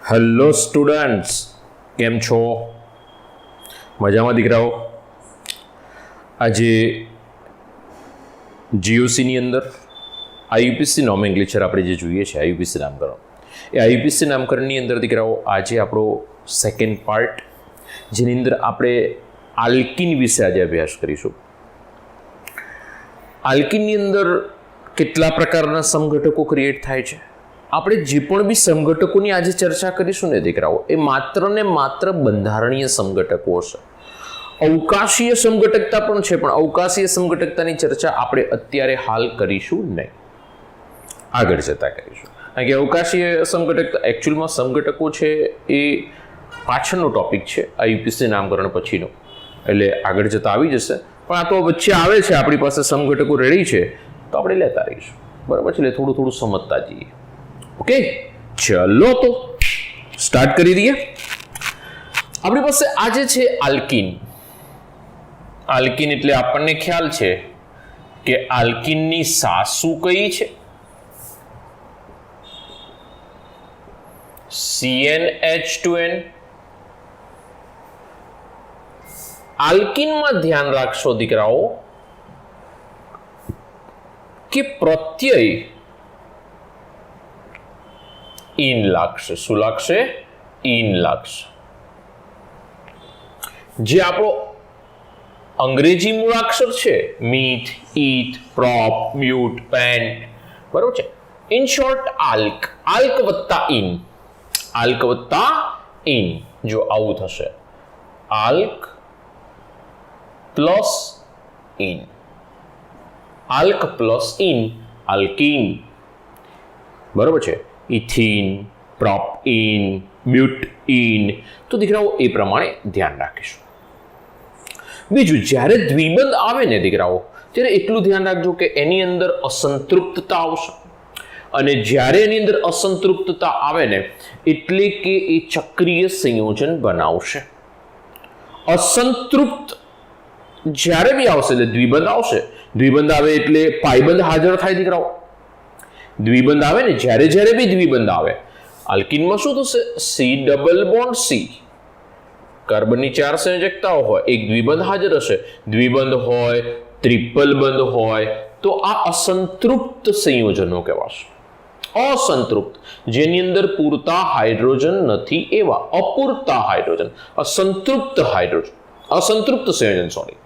Hello students, કેમ છો? મજામાં દીકરાઓ? આજે જીઓસીની અંદર આઈયુપીસી નોમેનક્લેચર આપણે જે જોઈએ છે, આઈયુપીસી નામકરણ, એ આઈયુપીસી નામકરણની અંદર દીકરાઓ આજે આપણો સેકન્ડ પાર્ટ, જેની અંદર આપણે આલ્કિન વિશે આજે અભ્યાસ કરીશું. આલ્કિનની અંદર કેટલા પ્રકારના સમઘટકો ક્રિએટ થાય છે, આપણે જે પણ બી સમઘટકોની આજે ચર્ચા કરીશું ને દીકરાઓ, એ માત્ર ને માત્ર બંધારણીય સમઘટકો હશે. અવકાશીય સમઘટકતા પણ છે, પણ અવકાશીય સમઘટકતાની ચર્ચા આપણે અત્યારે હાલ કરીશું નહીં, આગળ જતા કરીશું. કારણ કે અવકાશીય સમઘટકતા એકચ્યુઅલમાં સમઘટકો છે એ પાછળનો ટોપિક છે, આઈયુપીસી નામકરણ પછીનો, એટલે આગળ જતા આવી જશે. પણ આ તો વચ્ચે આવે છે, આપણી પાસે સમઘટકો રેડી છે તો આપણે લેતા રહીશું, બરાબર છે? એટલે થોડું થોડું સમજતા જઈએ. ઓકે, ચલો તો સ્ટાર્ટ કરી દઈએ. આપણી પાસે આજે છે આલ્કિન. આલ્કિન એટલે આપણને ખ્યાલ છે કે આલ્કિનની સાસુ કઈ છે? CnH2n. આલ્કિનમાં ધ્યાન રાખશો દીકરાઓ કે પ્રત્યય ઇન લાગશે. શું લાગશે? ઇન લાગશે. જે આપણો અંગ્રેજી મૂળાક્ષર છે, meth, eth, prop, mute, pant, બરોબર છે? In short આલ્ક. આલ્ક વત્તા ઇન. આલ્ક વત્તા ઇન. જો આવું થશે, alk plus yne. Alk plus yne, alkyne. બરોબર છે? Ethyne, propyne, butyne. તો દીકરાઓ એ પ્રમાણે ધ્યાન રાખીશું. બીજું, જ્યારે દ્વિબંધ આવે ને દીકરાઓ, ત્યારે એટલું ધ્યાન રાખજો કે એની અંદર અસંતૃપ્તતા આવશે. અને જ્યારે એની અંદર અસંતૃપ્તતા આવે ને, એટલે કે એ ચક્રીય સંયોજન બનાવશે. અસંતૃપ્ત જ્યારે બી આવશે એટલે દ્વિબંધ આવશે. દ્વિબંધ આવે એટલે પાયબંધ હાજર થાય દીકરાઓ. દ્વિબંધ આવે ને, જ્યારે જ્યારે બી દ્વિબંધ આવે, આલ્કિનમાં શું થશે? C double bond C. કાર્બનની 4 સંયોજકતાઓ હોય, એક દ્વિબંધ હાજર હશે. દ્વિબંધ હોય, ટ્રિપલ બંધ હોય, તો આ અસંતૃપ્ત સંયોજનો કહેવાશે. અસંતૃપ્ત, જેની અંદર પૂરતા હાઇડ્રોજન નથી એવા, અપૂરતા હાઇડ્રોજન, અસંતૃપ્ત હાઇડ્રોજન, અસંતૃપ્ત સંયોજન, સોરી.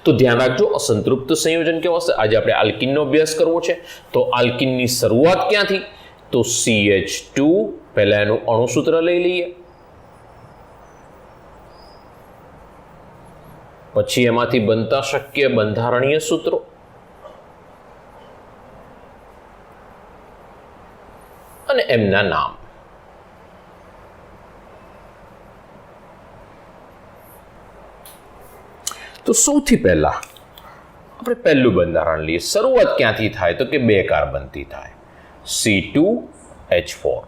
તો ધ્યાન રાખજો, અસંતૃપ્ત સંયોજન કેવા હશે? આજે આપણે આલ્કિનનો અભ્યાસ કરવો છે. તો આલ્કિનની શરૂઆત ક્યાંથી? તો CH2. પહેલા એનું અણુસૂત્ર લઈ લઈએ, પછી એમાંથી બનતા શક્ય બંધારણીય સૂત્રો, અને એમના નામ. તો સૌથી પહેલા આપણે પહેલું બંધારણ લઈએ. શરૂઆત ક્યાંથી થાય? તો કે 2 કાર્બનથી થાય. C2H4.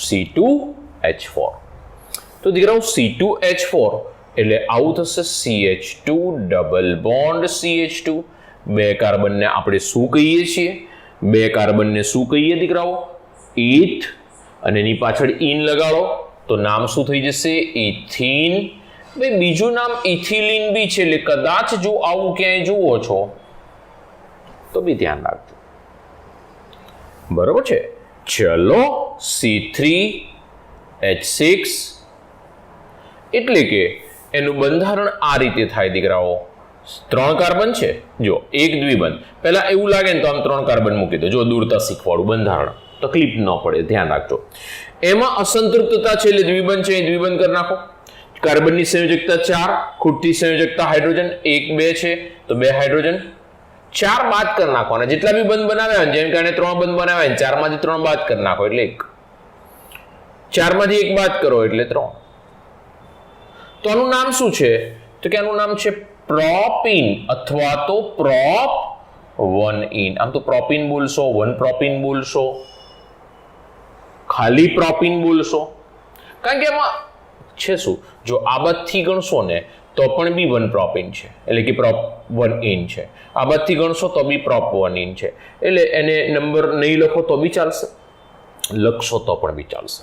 C2H4. તો દીકરાઓ C2H4 એટલે આવું થશે. CH2 double bond CH2. 2 કાર્બનને આપણે શું કહીએ છીએ? 2 કાર્બનને શું કહીએ દીકરાઓ? ઇથ. અને એની પાછળ ઇન લગાડો તો નામ શું થઈ જશે? ઇથિન. ભાઈ બીજું નામ ઇથિલિન બી છે, એટલે કદાચ જો આવું ક્યાંય જુઓ છો તો બી ધ્યાન રાખજો, બરોબર છે? ચલો, C3H6. એટલે કે એનું બંધારણ આ રીતે થાય દીકરાઓ. 3 કાર્બન છે, જો એક દ્વિબંધ. પહેલા એવું લાગે ને તો આમ 3 કાર્બન મૂકી દો, જો દૂરતા શીખવાડું બંધારણ, તકલીફ ન પડે, ધ્યાન રાખજો. એમાં અસંતૃપ્તતા છે એટલે દ્વિબંધ છે, દ્વિબંધ કરી નાખો. કાર્બનની સંયોજકતા 4, ખૂટતી સંયોજકતા હાઇડ્રોજન 1 2 છે, તો 2 હાઇડ્રોજન. 4 બાદ કરી નાખવાના, જેટલા બી બંધ બનાવ્યા ને, જેમ કે 3 બંધ બનાવ્યા, 4 માંથી 3 બાદ કરી નાખો એટલે 1. 4 માંથી 1 બાદ કરો એટલે 3. તો આનું નામ શું છે? તો કે આનું નામ છે પ્રોપિન અથવા તો પ્રોપ 1ઇન. આમ તો પ્રોપિન બોલશો, 1 પ્રોપિન બોલશો, ખાલી પ્રોપિન બોલશો, કારણ કે એમાં છે શું? જો આ બાદથી ગણશો ને તો પણ બી 1 પ્રોપિન છે, એટલે કે પ્રોપ 1ઇન છે. આ બાદથી ગણશો તો બી પ્રોપ 1ઇન છે, એટલે એને નંબર નહીં લખો તો બી ચાલશે. લખશો તો પણ બી ચાલશે.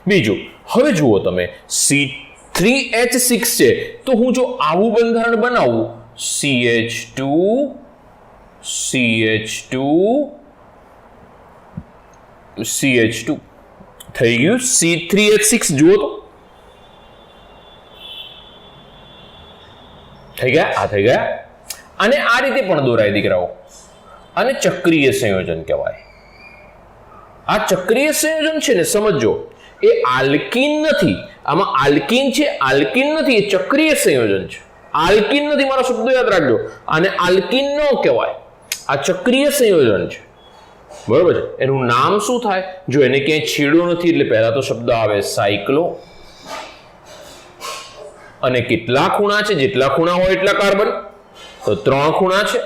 બીજું, હવે જુઓ તમે C3H6 છે, તો હું જો આવું બંધારણ બનાવું CH2 થઈ ગયું. C3H6 જુઓ તો થઈ ગયા. અને આ રીતે પણ દોરાય દીકરાઓ, અને ચક્રીય સંયોજન કહેવાય. આ ચક્રીય સંયોજન છે ને, સમજો, એ આલ્કીન નથી. આમાં આલ્કીન છે, આલ્કીન નથી, એ ચક્રીય સંયોજન છે. આલ્કીન નથી, મારો શબ્દ યાદ રાખજો. આને આલ્કીન ન કહેવાય, આ ચક્રીય સંયોજન છે. બરોબર છે. એનું નામ શું થાય? જો એને ક્યાંય છેડો નથી એટલે પહેલા તો શબ્દ આવે સાયક્લો. અને કેટલા ખૂણા છે? જેટલા ખૂણા હોય એટલા કાર્બન. તો 3 ખૂણા છે.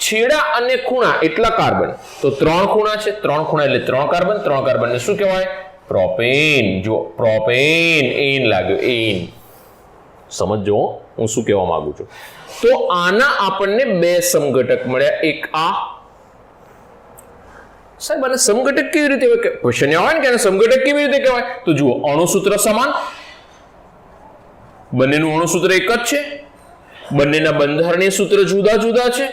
છેડા અને ખૂણા એટલા કાર્બન. તો 3 ખૂણા છે. 3 ખૂણા એટલે 3 કાર્બન. 3 કાર્બન ને શું કહેવાય? પ્રોપેન. જો પ્રોપેન, એન લાગ્યો, એન. સમજો હું શું કહેવા માંગુ છું. તો આના આપણને 2 સમઘટક મળ્યા. એક આ. સાહેબ આને સમઘટક કેવી રીતે ક્વેશ્ચન આવે ને કે આને સમઘટક કેવી રીતે કહેવાય? તો જુઓ, અણુસૂત્ર સમાન, બંનેનું અણુસૂત્ર એક જ છે, બંનેના બંધારણીય સૂત્ર જુદા જુદા છે.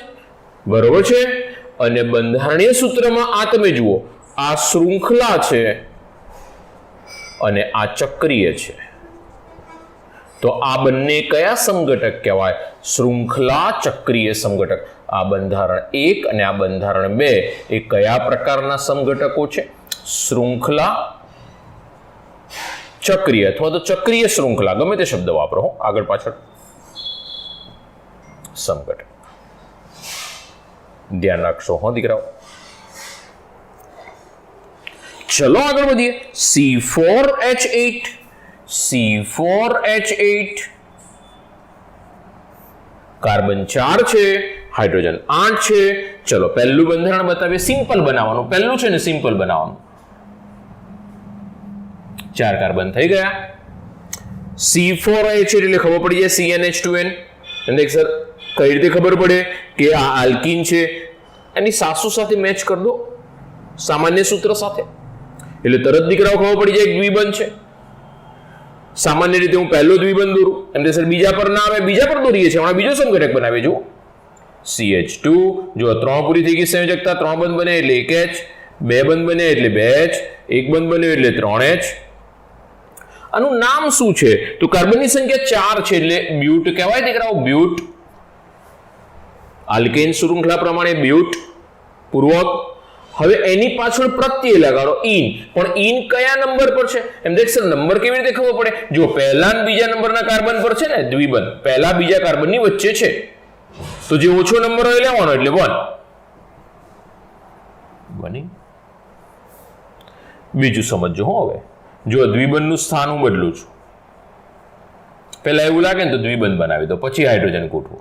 બરોબર છે. અને બંધારણીય સૂત્રમાં આ તમે જુઓ, આ શૃંખલા છે અને આ ચક્રીય છે. તો આ બંને કયા સમઘટક કહેવાય? શૃંખલા ચક્રીય સમઘટક. આ બંધારણ 1 અને આ બંધારણ 2 એ કયા પ્રકારના સમઘટકો છે? શૃંખલા ચક્રીય અથવા તો ચક્રીય શૃંખલા, ગમે તે શબ્દ વાપરો, આગળ પાછળ સમઘટક. ધ્યાન રાખશો હો દીકરાઓ. ચલો આગળ વધીએ. C4H8 કાર્બન 4 છે, હાઇડ્રોજન 8 છે. ચલો પહેલું બંધારણ બતાવીએ. સિમ્પલ બનાવવાનું, પહેલું છે ને સિમ્પલ બનાવવાનું. 4 કાર્બન થઈ ગયા. C4H એટલે ખબર પડી જાય CnH2n. અને સર કઈ રીતે ખબર પડે કે આ આલ્કીન છે? એની સાસુ સાથે મેચ કરી દો, સામાન્ય સૂત્ર સાથે, એટલે તરત દીકરાઓ ખબર પડી જાય દ્વિબંધ છે. સામાન્ય રીતે હું પહેલો દ્વિબંધ દોરું, એમ સર બીજા પર ના આવે, બીજા પર દોરીએ છીએ. હમણાં બીજો સમઘટક બનાવીએ. જુઓ CH2, જો 3 પૂરી થઈ ગઈ સંયોજકતા, 3 બંધ બને એટલે 1H, 2 બંધ બને એટલે 2H, 1 બંધ બન્યો એટલે 3H. આનું નામ શું છે? તો કાર્બનની સંખ્યા 4 છે એટલે બ્યુટ કહેવાય દીકરાઓ, બ્યુટ. આલ્કેન શૃંખલા પ્રમાણે બ્યુટ પૂર્વક. હવે એની પાછળ પ્રત્યય લગાડો, ઈન. પણ ઈન કયા નંબર પર છે? એમ દેખ સર નંબર કેવી રીતે ખબર પડે? જો પહેલા અને બીજા નંબરના કાર્બન પર છે ને દ્વિબંધ, પહેલા બીજા કાર્બનની વચ્ચે છે, તો જે ઓછો નંબર હોય લેવાનો, એટલે 1 બની. બીજું સમજો હો. હવે જો દ્વિબંધનું સ્થાન હું બદલું છું. પહેલા એવું લાગે ને તો દ્વિબંધ બનાવી દો, પછી હાઇડ્રોજન ગોઠવો.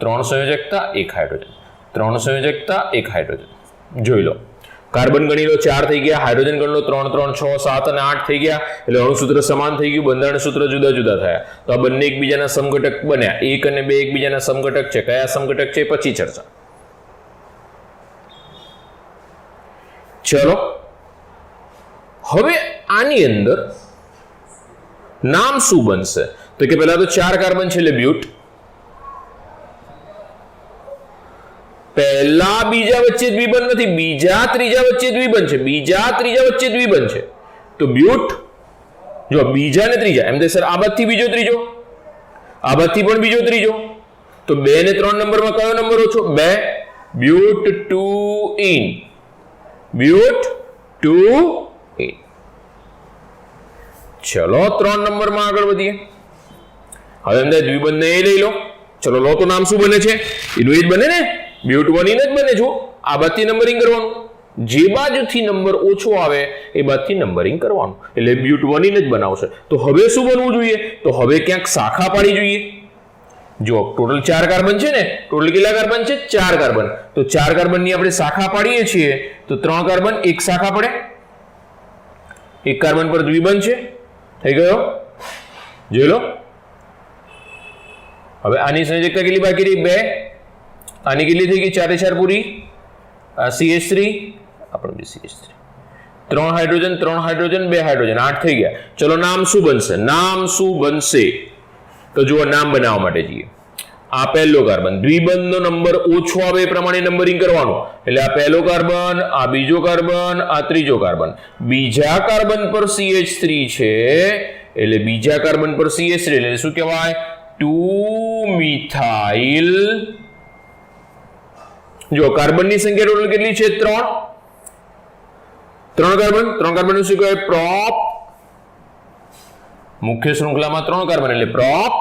3 સંયોજકતા 1 હાઇડ્રોજન, 3 સંયોજકતા 1 હાઇડ્રોજન. જોઈ લો, કાર્બન ગણી લો 4 થઈ ગયા, હાઇડ્રોજન ગણી લો 3, 3, 6, 7 અને 8 થઈ ગયા. એટલે અણુસૂત્ર સમાન થઈ ગયું, બંધારણ સૂત્ર જુદા જુદા થયા. તો આ બંને એકબીજાના સમઘટક બન્યા. 1 અને 2 એકબીજાના સમઘટક છે. કયા સમઘટક છે પછી ચર્ચા. ચલો હવે આની અંદર નામ શું બનશે? તો કે પહેલા તો 4 કાર્બન છે એટલે બ્યુટ. પહેલા બીજા વચ્ચે દ્વિબંધ નથી, બીજા ત્રીજા વચ્ચે દ્વિબંધ છે, બીજા ત્રીજા વચ્ચે દ્વિબંધ છે, તો બ્યુટ. જો બીજા ને ત્રીજા, એમ તો સર આ બાજુથી બીજો ત્રીજો, આ બાજુથી પણ બીજો ત્રીજો, તો 2 ને 3 નંબરમાં કયો નંબર ઓછો? 2. બ્યુટ 2 ઇન, બ્યુટ 2 ઇન. ચલો 3 નંબરમાં આગળ વધીએ. હવે અંદર દ્વિબંધ ને લઈ લો. ચલો લો, તો નામ શું બને છે? એનું એ જ બને ને, બ્યુટ 1 ઇન જ બને. જો આ બાજુથી નંબરિંગ કરવાનું, જે બાજુથી નંબર ઓછો આવે એ બાજુથી નંબરિંગ કરવાનું, એટલે બ્યુટ 1 ઇન જ બનાવશે. તો હવે શું બનવું જોઈએ? તો હવે ક્યાંક શાખા પાડી જોઈએ. જો ટોટલ 4 કાર્બન છે ને, ટોટલ કેટલા કાર્બન છે? 4 કાર્બન. તો 4 કાર્બનની આપણે શાખા પાડીએ છીએ, તો 3 કાર્બન એક શાખા પડે, 1 કાર્બન પર દ્વિબંધ છે, થઈ ગયો. જોઈ લો. હવે આની સંયોજકતા કેટલી બાકી રહી? 2. આની કેટલી થઈ ગઈ? 4 4 પૂરી. આ CH3, આપણે બી CH3. 3 હાઇડ્રોજન 3 હાઇડ્રોજન 2 હાઇડ્રોજન 8 થઈ ગયા. ચલો નામ શું બનશે? નામ શું બનશે? તો જુઓ નામ બનાવવા માટે જઈએ. આ પહેલો કાર્બન, દ્વિબંધનો નંબર ઓછો આવે એ પ્રમાણે નંબરિંગ કરવાનું. એટલે આ પહેલો કાર્બન, આ બીજો કાર્બન, આ ત્રીજો કાર્બન. બીજા કાર્બન પર CH3 છે એટલે બીજા કાર્બન પર CH3 એટલે શું કહેવાય? 2 મિથાઇલ. જો કાર્બનની સંખ્યા ટોટલ કેટલી છે? 3 કાર્બન. 3 કાર્બન શું કહેવાય? પ્રોપ. મુખ્ય શૃંખલામાં 3 કાર્બન એટલે પ્રોપ.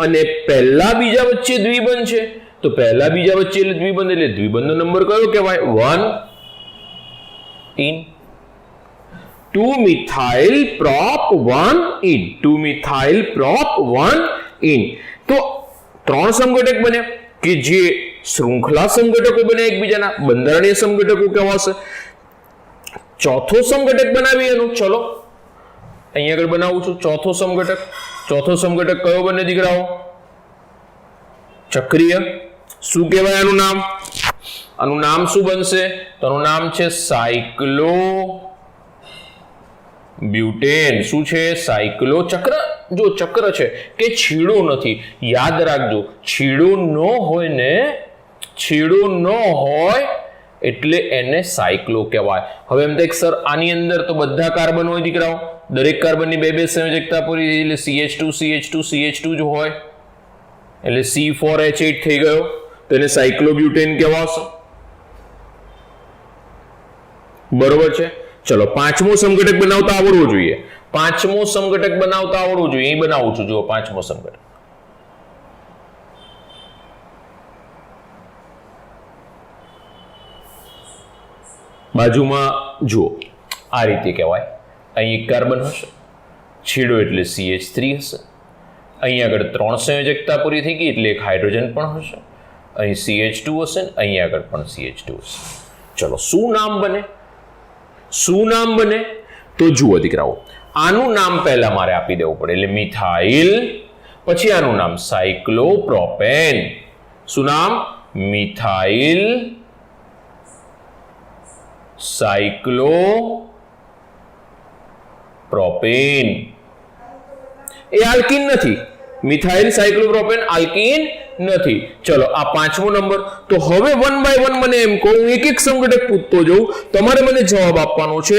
અને પહેલા બીજા વચ્ચે દ્વિબંધ છે તો પહેલા બીજા વચ્ચે એટલે દ્વિબંધનો નંબર કયો કહેવાય? 1 in 2 methyl prop 1 in 2 methyl prop 1 in. તો 3 સમઘટક બન્યા કે જે શૃંખલા સમઘટકો બને એકબીજાના, બંધારણીય સમઘટકો કહેવાશે. ચોથો સમઘટક બનાવીએ એનું. ચલો અહીંયા આગળ બનાવું છું ચોથો સમઘટક. ચોથો સમઘટક કયો બને દીકરાઓ? ચક્રીય. શું કહેવાય આનું નામ? આનું નામ શું બનશે? તો આનું નામ છે સાયક્લો બ્યુટેન. શું છે? સાયક્લો. ચક્ર. જો ચક્ર છે કે છેડો નથી, યાદ રાખજો. છેડો ન હોય ને, છેડો ન હોય એટલે એને સાયક્લો કહેવાય. હવે એમ તો એક સર આની અંદર તો બધા કાર્બન હોય દીકરાઓ, દરેક કાર્બનની બે બે સંયોજકતા પૂરી એટલે CH2 CH2 CH2 જ હોય એટલે C4H8 થઈ ગયો તો એને સાયક્લોબ્યુટેન કહેવાશે. બરોબર છે. ચલો પાંચમો સમઘટક બનાવતા આવડવું જોઈએ. પાંચમો સમઘટક બનાવતા આવડવું જોઈએ. અહીં બનાવું છું. જુઓ પાંચમો સમઘટક. બાજુમાં જુઓ આ રીતે કહેવાય. અહીં એક કાર્બન હશે, છેડો એટલે CH3 હશે. અહીં આગળ 3 સંયોજકતા પૂરી થઈ ગઈ એટલે એક હાઇડ્રોજન પણ હશે. અહીં CH2 હશે ને અહીં આગળ પણ CH2 હશે. ચલો શું નામ બને? શું નામ બને? તો જુઓ દીકરાઓ, આનું નામ પહેલા મારે આપી દેવું પડે એટલે મિથાઇલ, પછી આનું નામ સાયક્લોપ્રોપેન. શું નામ? મિથાઇલ સાયક્લોપ્રોપેન. એ આલ્કીન નથી. મિથાઇલ સાયક્લોપ્રોપેન આલ્કીન નથી. ચલો આ પાંચમો નંબર. તો હવે 1 by 1 મને એમ કહું, એક એક સમઘટક પૂછતો જઉં, તમારે મને જવાબ આપવાનો છે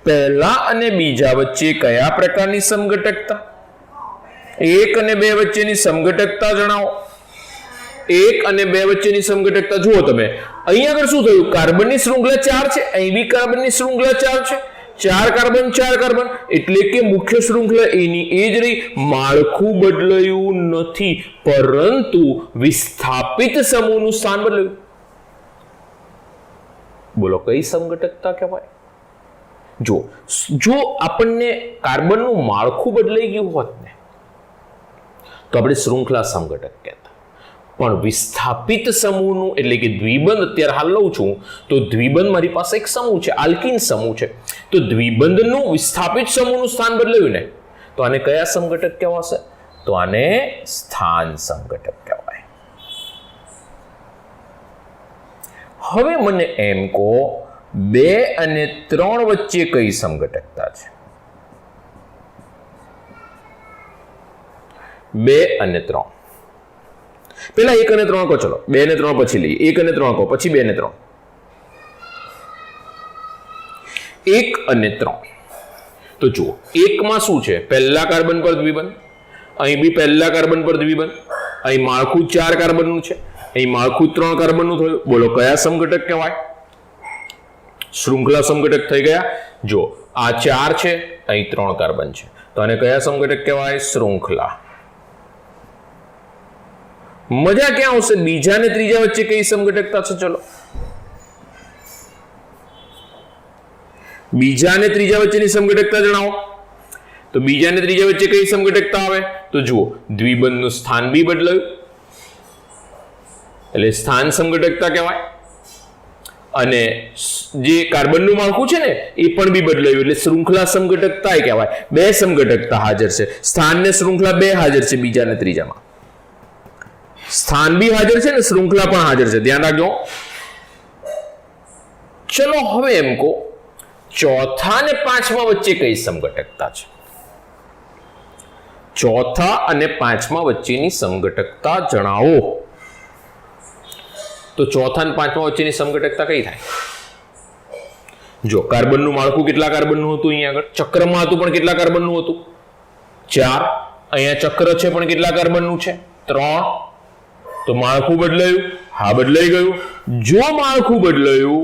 પહેલા અને બીજા વચ્ચે કયા પ્રકારની સમઘટકતા? 1 અને 2 વચ્ચેની સમઘટકતા જણાવો. 1 અને 2 વચ્ચેની સમઘટકતા જુઓ તમે. અહીં આગળ શું થયું? કાર્બનની શૃંખલા 4 છે, અહીં બી કાર્બનની શૃંખલા 4 છે. 4 કાર્બન 4 કાર્બન એટલે કે મુખ્ય શૃંખલા એની એ જ રહી. માળખું બદલાયું નથી, પરંતુ વિસ્થાપિત સમૂહનું સ્થાન બદલાયું. બોલો કઈ સમઘટકતા કહેવાય? જો આપણને કાર્બનનું માળખું બદલાઈ ગયું હોત ને તો આપણે શૃંખલા સમઘટક કહેતા. પણ વિસ્થાપિત સમૂહનું એટલે કે દ્વિબંધ અત્યારે હાલ લઉં છું તો દ્વિબંધ મારી પાસે એક સમૂહ છે, આલ્કીન સમૂહ છે. તો દ્વિબંધનું વિસ્થાપિત સમૂહનું સ્થાન બદલાયું ને તો આને કયા સમઘટક કહેવાશે? તો આને સ્થાન સમઘટક કહેવાય. હવે મને એમ કહો 2 અને 3 વચ્ચે કઈ સમઘટકતા છે? 2 અને 3. પેલા 1 અને 3 કહો. ચલો 2 અને 3 પછી લઈએ. 1 અને 3 કહો, પછી 2 અને 3. 1 અને 3. તો જુઓ 1 માં શું છે? પહેલા કાર્બન પર દ્વિબંધ, અહીં બી પહેલા કાર્બન પર દ્વિબંધ, અહીં માળખું 4 કાર્બનનું છે, અહીં માળખું 3 કાર્બનનું થયું. બોલો કયા સમઘટક કહેવાય? શૃંખલા સમઘટક થઈ ગયા. જો આ 4 છે, અહીં 3 કાર્બન છે, તો આને કયા સમઘટક કહેવાય? શૃંખલા. મજા ક્યાં આવશે? બીજા અને ત્રીજા વચ્ચે કઈ સમઘટકતા છે? ચલો બીજા અને ત્રીજા વચ્ચેની સમઘટકતા જણાવો. તો બીજા અને ત્રીજા વચ્ચે કઈ સમઘટકતા આવે? તો જુઓ દ્વિબંધનું સ્થાન બી બદલાયું એટલે સ્થાન સમઘટકતા કહેવાય. અને જે કાર્બનનું માળખું છે ને એ પણ બી બદલાયું એટલે શૃંખલા સમઘટકતા કહેવાય. 2 સમઘટકતા હાજર છે. સ્થાન ને શૃંખલા 2 હાજર છે બીજા અને ત્રીજામાં. સ્થાન બી હાજર છે ને શૃંખલા પણ હાજર છે. ધ્યાન રાખજો. ચલો હવે એમ કહો, ચોથા અને પાંચમા વચ્ચે કઈ સમઘટકતા છે? ચોથા અને પાંચમા વચ્ચેની સમઘટકતા જણાવો. તો ચોથા અને પાંચમા વચ્ચેની સમઘટકતા કઈ થાય? જો કાર્બનનું માળખું કેટલા કાર્બનનું હતું? અહીંયા આગળ ચક્રમાં હતું પણ કેટલા કાર્બનનું હતું? 4. અહીંયા ચક્ર છે પણ કેટલા કાર્બનનું છે? 3. તો માળખું બદલાયું? હા, બદલાઈ ગયું. જો માળખું બદલાયું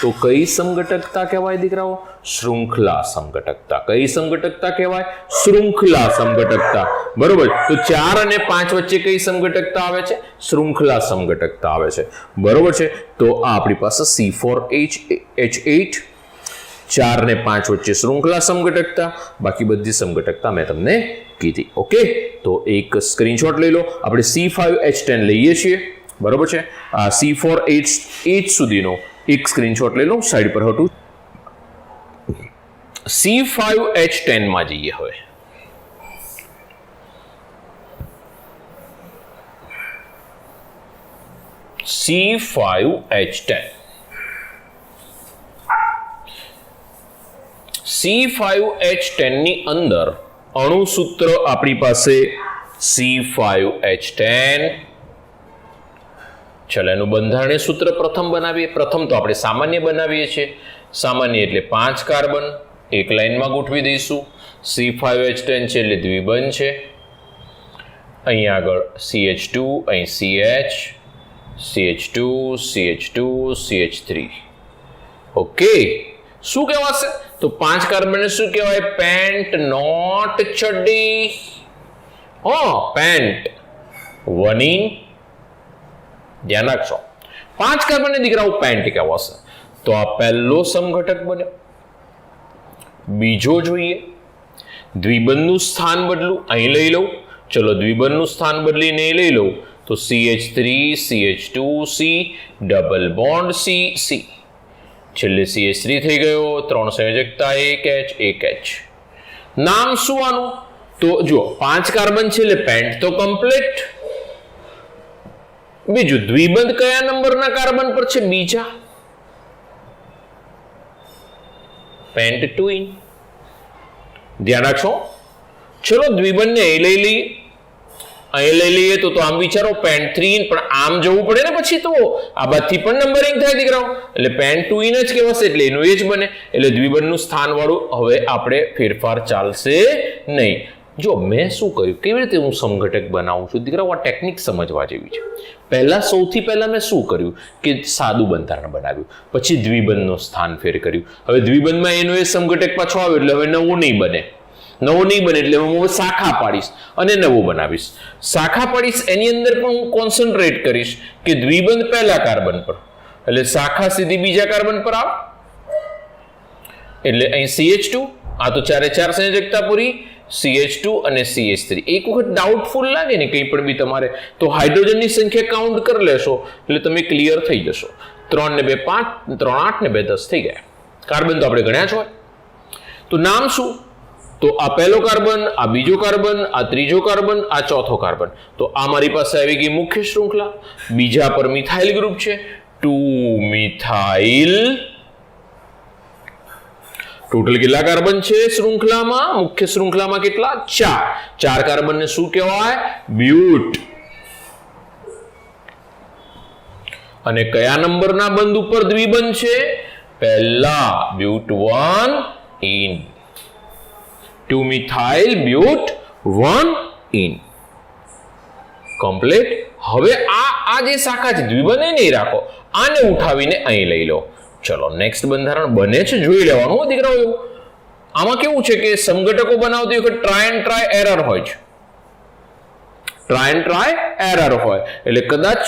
તો કઈ સમઘટકતા કહેવાય દીકરાઓ? શૃંખલા સમઘટકતા. કઈ સમઘટકતા કહેવાય? શૃંખલા સમઘટકતા. બરોબર. તો 4 અને 5 વચ્ચે કઈ સમઘટકતા આવે છે? શૃંખલા સમઘટકતા આવે છે. બરોબર છે. તો આ આપણી પાસે C4H8, 4 ને 5 વચ્ચે શૃંખલા સમઘટકતા, બાકી બધી સમઘટકતા મેં તમને કીધી. ઓકે, તો એક સ્ક્રીનશોટ લઈ લો. આપણે C5H10 લઈએ છીએ. બરોબર છે. આ C4H8 સુધીનો એક સ્ક્રીનશોટ લઈ લો. સાઈડ પર હટું. C5H10 માં જઈએ હવે. C5H10 ની અંદર અણુસૂત્ર આપણી પાસે C5H10. ચલો એનું બંધારણીય સૂત્ર પ્રથમ બનાવીએ. પ્રથમ તો આપણે સામાન્ય બનાવીએ છીએ. સામાન્ય એટલે 5 કાર્બન એક લાઈનમાં ગોઠવી દઈશું. C5H10 છે એટલે દ્વિબંધ છે. અહીંયા આગળ CH2, અહીં CH, CH2, CH2, CH3. Okay, શું કહેવાશે? તો 5 કાર્બનને શું કહેવાય? Pant, not ચડ્ડી. પેન્ટ 1 ધ્યાન રાખશો. 5 કાર્બનને દીકરાઓ પેન્ટ કહેવાશે. તો આ પહેલો સમઘટક બન્યો. બીજો જોઈએ, દ્વિબંધનું સ્થાન બદલું. અહીં લઈ લઉં. ચલો દ્વિબંધનું સ્થાન બદલીને લઈ લઉં તો CH3, CH2, C, double bond C, C. છેલ્લે CH3 થઈ ગયો. 3 સંયોજકતા 1H, 1H. નામ શું આનું? તો જુઓ 5 કાર્બન છે એટલે પેન્ટ તો કમ્પ્લીટ. બીજું દ્વિબંધ કયા નંબરના કાર્બન પર છે? બીજા. પેન્ટ 2 ધ્યાન રાખશો. ચલો દ્વિબંધને અહીં લઈ લઈએ. અહીં લઈ લઈએ તો આમ વિચારો પેન્ટ 3 પણ આમ જવું પડે ને પછી તો આ બાદથી પણ નંબરિંગ થાય દીકરાઓ. એટલે પેન્ટ 2 જ કહેવાશે એટલે એનું એ જ બને. એટલે દ્વિબંધનું સ્થાન વાળું હવે આપણે ફેરફાર ચાલશે નહીં. જો મેં શું કર્યું, કેવી રીતે હું સમઘટક બનાવું છું દીકરાઓ, આ ટેકનિક સમજવા જેવી છે. સૌથી પહેલા મેં શું કર્યું કે સાદું બંધારણ બનાવ્યું, પછી દ્વિબંધનું સ્થાન ફેર કર્યું. હવે દ્વિબંધમાં એનો એ સમઘટક પાછો આવ્યો એટલે હવે નવું નહીં બને એટલે હું શાખા પાડીશ અને નવું બનાવીશ. શાખા પાડીશ એની અંદર પણ હું કોન્સન્ટ્રેટ કરીશ કે દ્વિબંધ પહેલા કાર્બન પર, એટલે શાખા સીધી બીજા કાર્બન પર આવે. એટલે અહીં CH2, આ તો 4 સંયોજકતા પૂરી, CH2 અને CH3. એક વખત ડાઉટફુલ લાગે ને કંઈ પણ બી તમારે તો હાઇડ્રોજનની સંખ્યા કાઉન્ટ કરી લેશો એટલે તમે ક્લિયર થઈ જશો. 3 ને 2 5, 3 8 ને 2 10 થઈ ગયા. કાર્બન તો આપણે ગણ્યા જ હોય. તો નામ શું? તો આ પહેલો કાર્બન, આ બીજો કાર્બન, આ ત્રીજો કાર્બન, આ ચોથો કાર્બન. તો આ મારી પાસે આવી ગઈ મુખ્ય શૃંખલા. બીજા પર મિથાઇલ ગ્રુપ છે 2 મિથાઇલ. ટોટલ કેટલા કાર્બન છે શૃંખલામાં? મુખ્ય શૃંખલામાં કેટલા? 4 કાર્બનને શું કહેવાય? બ્યુટ. અને કયા નંબરના બંધ ઉપર દ્વિબંધ છે? પહેલા, બ્યુટ 1 ઇન. 2 methyl બ્યુટ 1 in. કમ્પ્લીટ. હવે આ જે શાખા છે દ્વિબંધ નહીં રાખો, આને ઉઠાવીને અહીં લઈ લો. ચલો નેક્સ્ટ બંધારણ બને છે જોઈ લેવાનું દીકરાઓ. એવું આમાં કેવું છે કે સમઘટકો બનાવતી વખત ટ્રાય એન્ડ ટ્રાય એરર હોય છે. ટ્રાય એન્ડ ટ્રાય એરર હોય એટલે કદાચ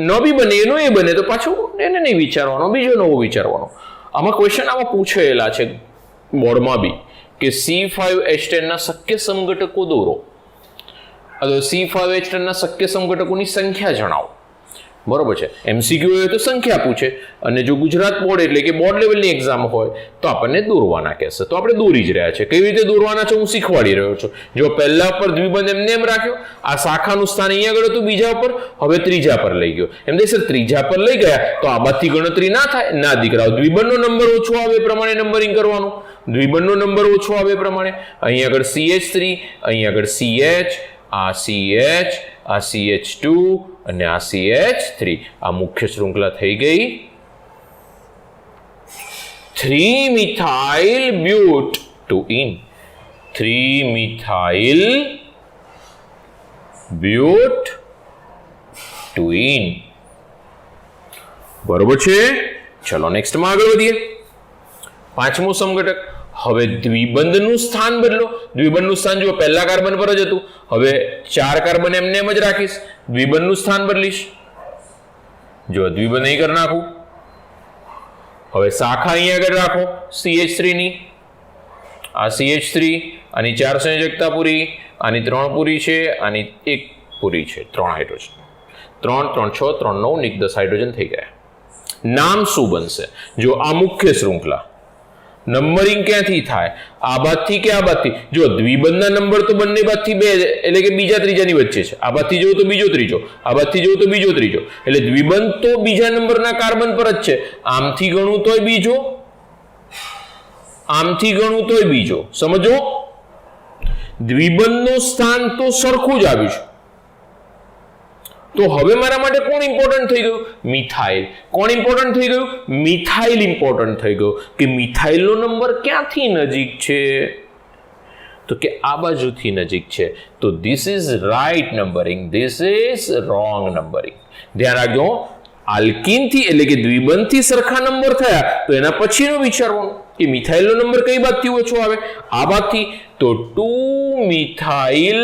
ન બી બને એનું એ બને તો પાછું એને નહીં વિચારવાનો, બીજો નવો વિચારવાનો. આમાં ક્વેશ્ચન આમાં પૂછેલા છે બોર્ડમાં બી કે C5H10 ના શક્ય સમઘટકો દોરો. C5H10 ના શક્ય સમઘટકોની સંખ્યા જણાવો. બરોબર છે. MCQ હોય તો સંખ્યા પૂછે, અને જો ગુજરાત બોર્ડ એટલે કે બોર્ડ લેવલની એક્ઝામ હોય તો આપણને દોરવાના કહેશે. તો આપણે દોરી જ રહ્યા છે. કેવી રીતે દોરવાના છે હું શીખવાડી રહ્યો છું. જો પહેલા પર દ્વિબંધ એમને એમ રાખ્યો, આ શાખાનું સ્થાન અહીંયા આગળ હતું બીજા પર, હવે ત્રીજા પર લઈ ગયો. એમ દે સર ત્રીજા પર લઈ ગયા તો આ બાદથી ગણતરી ના થાય. ના દીકરાઓ, દ્વિબંધનો નંબર ઓછો આવે પ્રમાણે નંબરિંગ કરવાનું. દ્વિબંધનો નંબર ઓછો આવે પ્રમાણે અહીંયા આગળ CH3, અહીંયા આગળ CH, આ CH, આ CH2 અને આ CH3. આ મુખ્ય શૃંખલા થઈ ગઈ 3-methyl butene. 3-methyl butene. બરોબર છે. ચલો નેક્સ્ટમાં આગળ વધીએ. પાંચમું સમઘટક. હવે દ્વિબંધનું સ્થાન બદલો. દ્વિબંધનું સ્થાન જો પહેલા કાર્બન પર જ હતું, હવે 4 કાર્બન એમને એમ જ રાખીશ. દ્વિબંધનું સ્થાન બદલીશ. જો દ્વિબંધ અહીં કરી નાખું. હવે શાખા અહીંયા આગળ રાખો CH3 ની. આ CH3, આની 4 સંયોજકતા પૂરી, આની 3 પૂરી છે, આની 1 પૂરી છે. 3 હાઇડ્રોજન, 3 3 6 3 9 નિક 10 હાઇડ્રોજન થઈ ગયા. નામ શું બનશે? જો આ મુખ્ય શૃંખલા. નંબરિંગ ક્યાંથી થાય? આ બાદથી કે આ બાદથી? જો દ્વિબંધના નંબર તો બંને બાદથી 2 એટલે કે બીજા ત્રીજાની વચ્ચે છે. આ બાદથી જોઉં તો બીજો ત્રીજો, આ બાદથી જોઉં તો બીજો ત્રીજો, એટલે દ્વિબંધ તો બીજા નંબરના કાર્બન પર જ છે. આમથી ગણું તોય બીજો, આમથી ગણું તોય બીજો. સમજો, દ્વિબંધનું સ્થાન તો સરખું જ આવ્યું છે. તો હવે મારા માટે કોણ ઇમ્પોર્ટન્ટ થઈ ગયું? મિથાઇલ. કોણ ઇમ્પોર્ટન્ટ થઈ ગયું? મિથાઇલ ઇમ્પોર્ટન્ટ થઈ ગયું. કે મિથાઇલનો નંબર ક્યાંથી નજીક છે? તો કે આ બાજુથી નજીક છે. તો this is right numbering, this is wrong numbering. ધ્યાન રાખજો, આલ્કીનથી એટલે કે દ્વિબંધથી સરખા નંબર થયા તો એના પછીનો વિચારવાનું કે મિથાઇલનો નંબર કઈ બાજુથી ઓછો આવે? આ બાજુથી. તો 2-methyl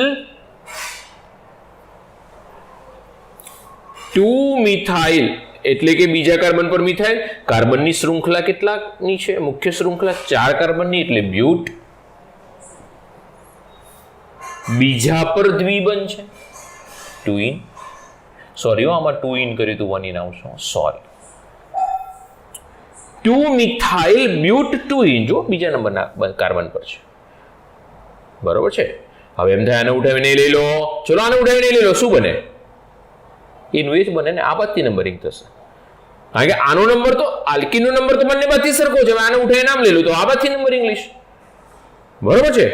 2-methyl એટલે કે બીજા કાર્બન પર મિથાઇલ. કાર્બનની શૃંખલા કેટલાની છે? મુખ્ય શૃંખલા 4 કાર્બનની એટલે બ્યુટ. બીજા પર દ્વિબંધ છે 2-in. સોરી આમાં 2-in કર્યું હતું 1-in આવશે. સોરી, 2-methyl but 2-in જો બીજા નંબરના કાર્બન પર છે. બરોબર છે. હવે એમ થાય આને ઉઠાવીને લઈ લો. ચલો આને ઉઠાવીને લઈ લો. શું બને? એનું એ જ બને ને. આ બાજુથી નંબરિંગ થશે. કારણ કે આનો નંબર તો આલ્કીનનો નંબર તો બંને બાજુથી સરખો છે. આને ઉઠાવી નામ લઈ લો તો આ બાજુથી નંબરિંગ લઈશ. બરોબર છે.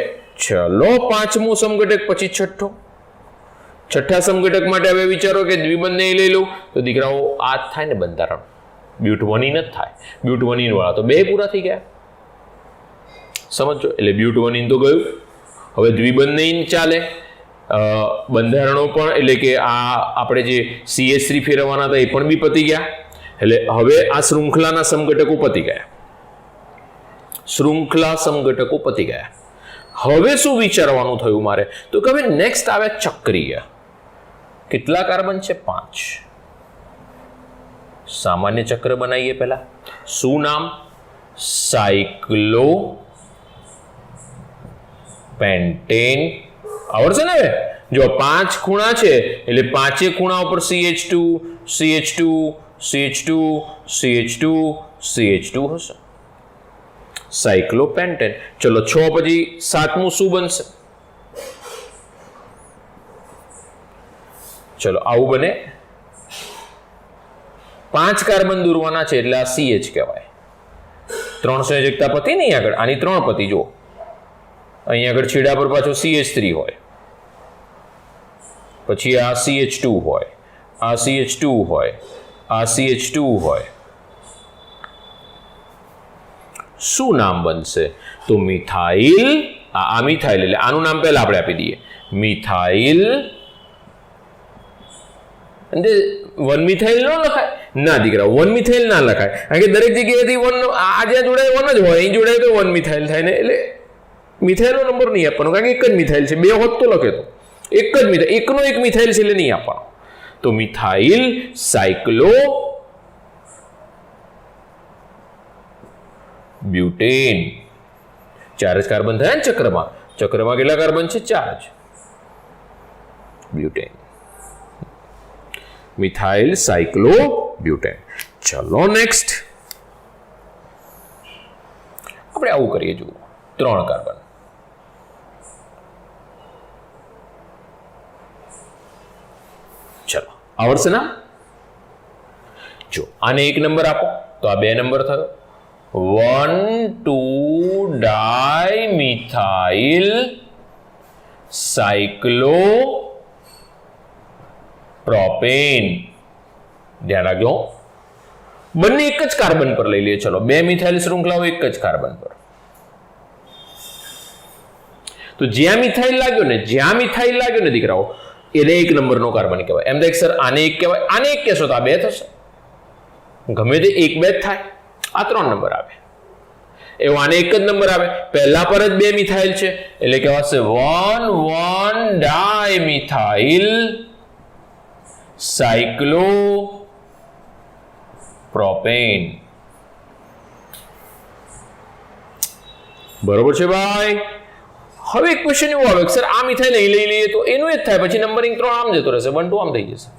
ચલો પાંચમું સમઘટક પછી છઠ્ઠો. છઠ્ઠા સમઘટક માટે હવે વિચારો કે દ્વિબંધ નહીં લઈ લઉં તો દીકરાઓ આ જ થાય ને બંધારણ. બ્યુટ 1-in જ થાય. બ્યુટ 1-in વાળા તો 2 પૂરા થઈ ગયા. સમજો, એટલે બ્યુટ 1-in તો ગયું. હવે દ્વિબંધ નહીં ચાલે. બંધારણો પણ એટલે કે આ આપણે જે CH3 ફેરવવાના હતા એ પણ બી પતી ગયા. એટલે હવે આ શૃંખલાના સમઘટકો પતી ગયા. શૃંખલા સમઘટકો પતી ગયા. હવે શું વિચારવાનું થયું મારે? તો કે હવે નેક્સ્ટ આવે ચક્રીય. કેટલા કાર્બન છે? 5. સામાન્ય ચક્ર બનાવીએ પહેલા. શું નામ? Cyclopentane. આવડશે ને? હવે જો 5 ખૂણા છે એટલે 5 ખૂણા ઉપર CH2 CH2 CH2 CH2 CH2 હશે. સાયક્લોપેન્ટેન. ચલો 6 પછી 7મું શું બનશે? ચલો આવું બને. 5 કાર્બન દૂરવાના છે એટલે આ CH કહેવાય. 3 સંયોજકતા પતિ નહીં આગળ, આની 3 પતિ. જો અહીં આગળ છેડા પર પાછો CH3 હોય, પછી આ CH2 હોય, આ CH2 હોય, આ CH2 હોય. શું નામ બનશે? તો મિથાઇલ. આ મિથાઇલ એટલે આનું નામ પહેલા આપણે આપી દઈએ મિથાઇલ. 1-methyl ન લખાય? ના દીકરા, 1-methyl ના લખાય. કારણ કે દરેક જગ્યાએથી 1 આ જ્યાં જોડાય 1 જ હોય, અહીં જોડાય તો 1-methyl થાય ને. એટલે મિથાઇલનો નંબર નહીં આપવાનો, કારણ કે એક જ મિથાઇલ છે. 2 હોત તો લખે તો એક જ મિથાઇલ, એકનો એક મિથાઇલ છે એટલે નહીં આપવાનો. તો મિથાઇલ સાયક્લો બ્યુટેન. 4 જ કાર્બન થયા ને ચક્રમાં. ચક્રમાં કેટલા કાર્બન છે? 4 જ. બ્યુટેન. Methyl cyclobutane. ચલો નેક્સ્ટ આપણે આવું કરીએ. જુઓ 3 કાર્બન. ચલો આવડશે ના? જો આને 1 નંબર આપો તો આ 2 નંબર થયો. 1,2 ડાયમિથાઇલ સાયક્લોપ્રોપેન. ધ્યાન રાખજો, બંને એક જ કાર્બન પર લઈ લઈએ. ચલો 2 મિથાઇલ શૃંખલાઓ એક જ કાર્બન પર. તો જ્યાં મિથાઇલ લાગ્યો ને દીકરાઓ, એને 1 નંબરનો કાર્બન કહેવાય. એમ દેખ સર આને 1 કહેવાય, આને 1 કહેશો તો આ 2 થશે. ગમે તે 1 2 થાય, આ 3 નંબર આવે. એવું આને 1 જ નંબર આવે, પહેલા પર જ 2 મિથાઇલ છે એટલે કહેવાશે 1,1 ડાયમિથાઇલ સાયક્લોપ્રોપેન. બરોબર છે ભાઈ? હવે એક ક્વેશ્ચન એવો આવે કે સર આ મિથાઇલ અહીં લઈ લઈએ તો એનું જ થાય, પછી નંબરિંગ 3 આમ જતો રહેશે, 1 2 આમ થઈ જશે.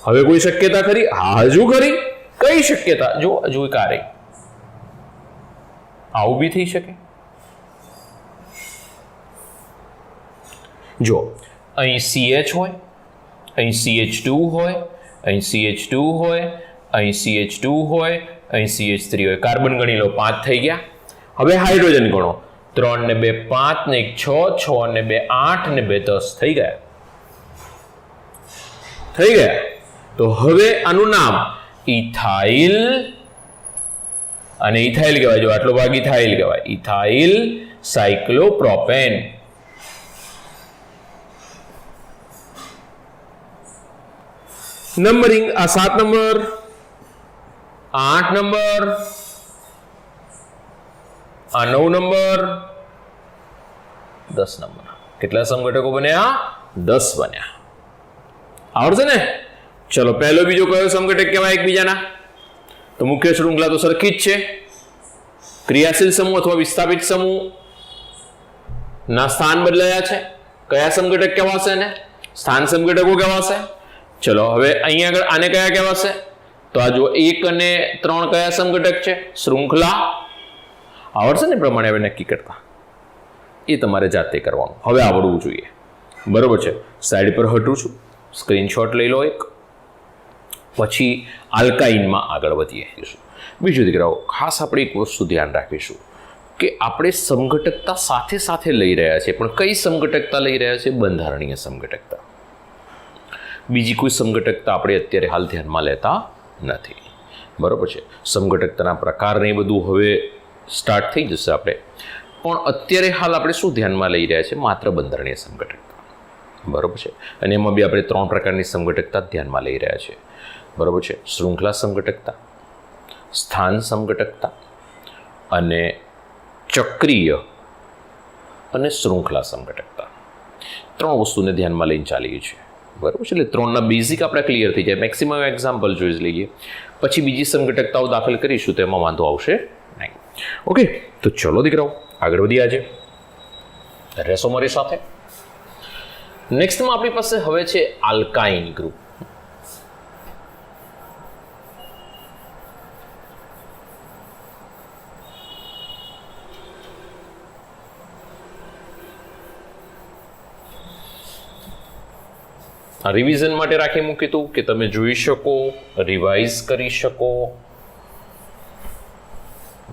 હવે કોઈ શક્યતા ખરી? હા, હજુ ખરી. કઈ શક્યતા? જો હજુ એક આ રહી. આવું બી થઈ શકે. જો અહીં CH હોય, અહીં CH2 હોય, અહીં CH2 હોય, અહીં CH2 હોય, અહીં CH3 હોય. કાર્બન ગણી લો, 5 થઈ ગયા. હવે હાઇડ્રોજન ગણો, 3 ને 2 5 ને 1 6, 6 ને 2 8 ને 2 10 થઈ ગયા. તો હવે આનું નામ ઇથાઇલ, અને ઇથાઇલ કહેવાય. જો આટલો ભાગ ઇથાઇલ કહેવાય, ઇથાઇલ સાયક્લોપ્રોપેન. નંબરિંગ આ 7 નંબર, 8 નંબર, આ 9 નંબર, 10 નંબર. કેટલા સમઘટકો બન્યા? 10 બન્યા. આવડશે ને? ચલો પહેલો બીજો કયો સમઘટક કહેવાય એકબીજાના? તો મુખ્ય શૃંખલા તો સરખી જ છે. ક્રિયાશીલ સમૂહ અથવા વિસ્થાપિત સમૂહ ના સ્થાન બદલાયા છે. કયા સમઘટક કહેવાશે ને? સ્થાન સમઘટકો કહેવાશે. ચલો હવે અહીં આગળ આને કયા કહેવાશે? તો આ જો 1 અને 3 કયા સમઘટક છે? શૃંખલા. આવડશે ને પ્રમાણે હવે નક્કી કરતા? એ તમારે જાતે કરવાનું. હવે આવડવું જોઈએ. બરોબર છે? સાઈડ પર હટું છું, સ્ક્રીનશોટ લઈ લો એક. પછી આલ્કાઇનમાં આગળ વધીએ. બીજું દીકરાઓ, ખાસ આપણે એક વસ્તુ ધ્યાન રાખીશું કે આપણે સમઘટકતા સાથે સાથે લઈ રહ્યા છીએ, પણ કઈ સમઘટકતા લઈ રહ્યા છીએ? બંધારણીય સમઘટકતા. બીજી કોઈ સમઘટકતા આપણે અત્યારે હાલ ધ્યાનમાં લેતા નથી. બરોબર છે? સમઘટકતાના પ્રકારને એ બધું હવે સ્ટાર્ટ થઈ જશે આપણે, પણ અત્યારે હાલ આપણે શું ધ્યાનમાં લઈ રહ્યા છીએ? માત્ર બંધારણીય સમઘટકતા. બરોબર છે? અને એમાં બી આપણે 3 પ્રકારની સમઘટકતા ધ્યાનમાં લઈ રહ્યા છીએ. બરોબર છે? શૃંખલા સમઘટકતા, સ્થાન સમઘટકતા અને ચક્રીય અને શૃંખલા સમઘટકતા. 3 વસ્તુને ધ્યાનમાં લઈને ચાલીએ છીએ. બરાબર છે? એટલે 3ના બેઝિક આપણે ક્લિયર થઈ જાય. મેક્સિમમ એક્ઝામ્પલ જોઈ લઈએ, પછી બીજી સમઘટકતાઓ દાખલ કરીશું તો એમાં વાંધો આવશે નહીં. ઓકે, તો ચલો દીકરાઓ આગળ વધીએ. આજે રહેશો મારી સાથે. નેક્સ્ટમાં આપણી પાસે હવે છે આલ્કાઇન ગ્રુપ. રિવિઝન માટે રાખી મૂકી તું કે તમે જોઈ શકો, રિવાઇઝ કરી શકો.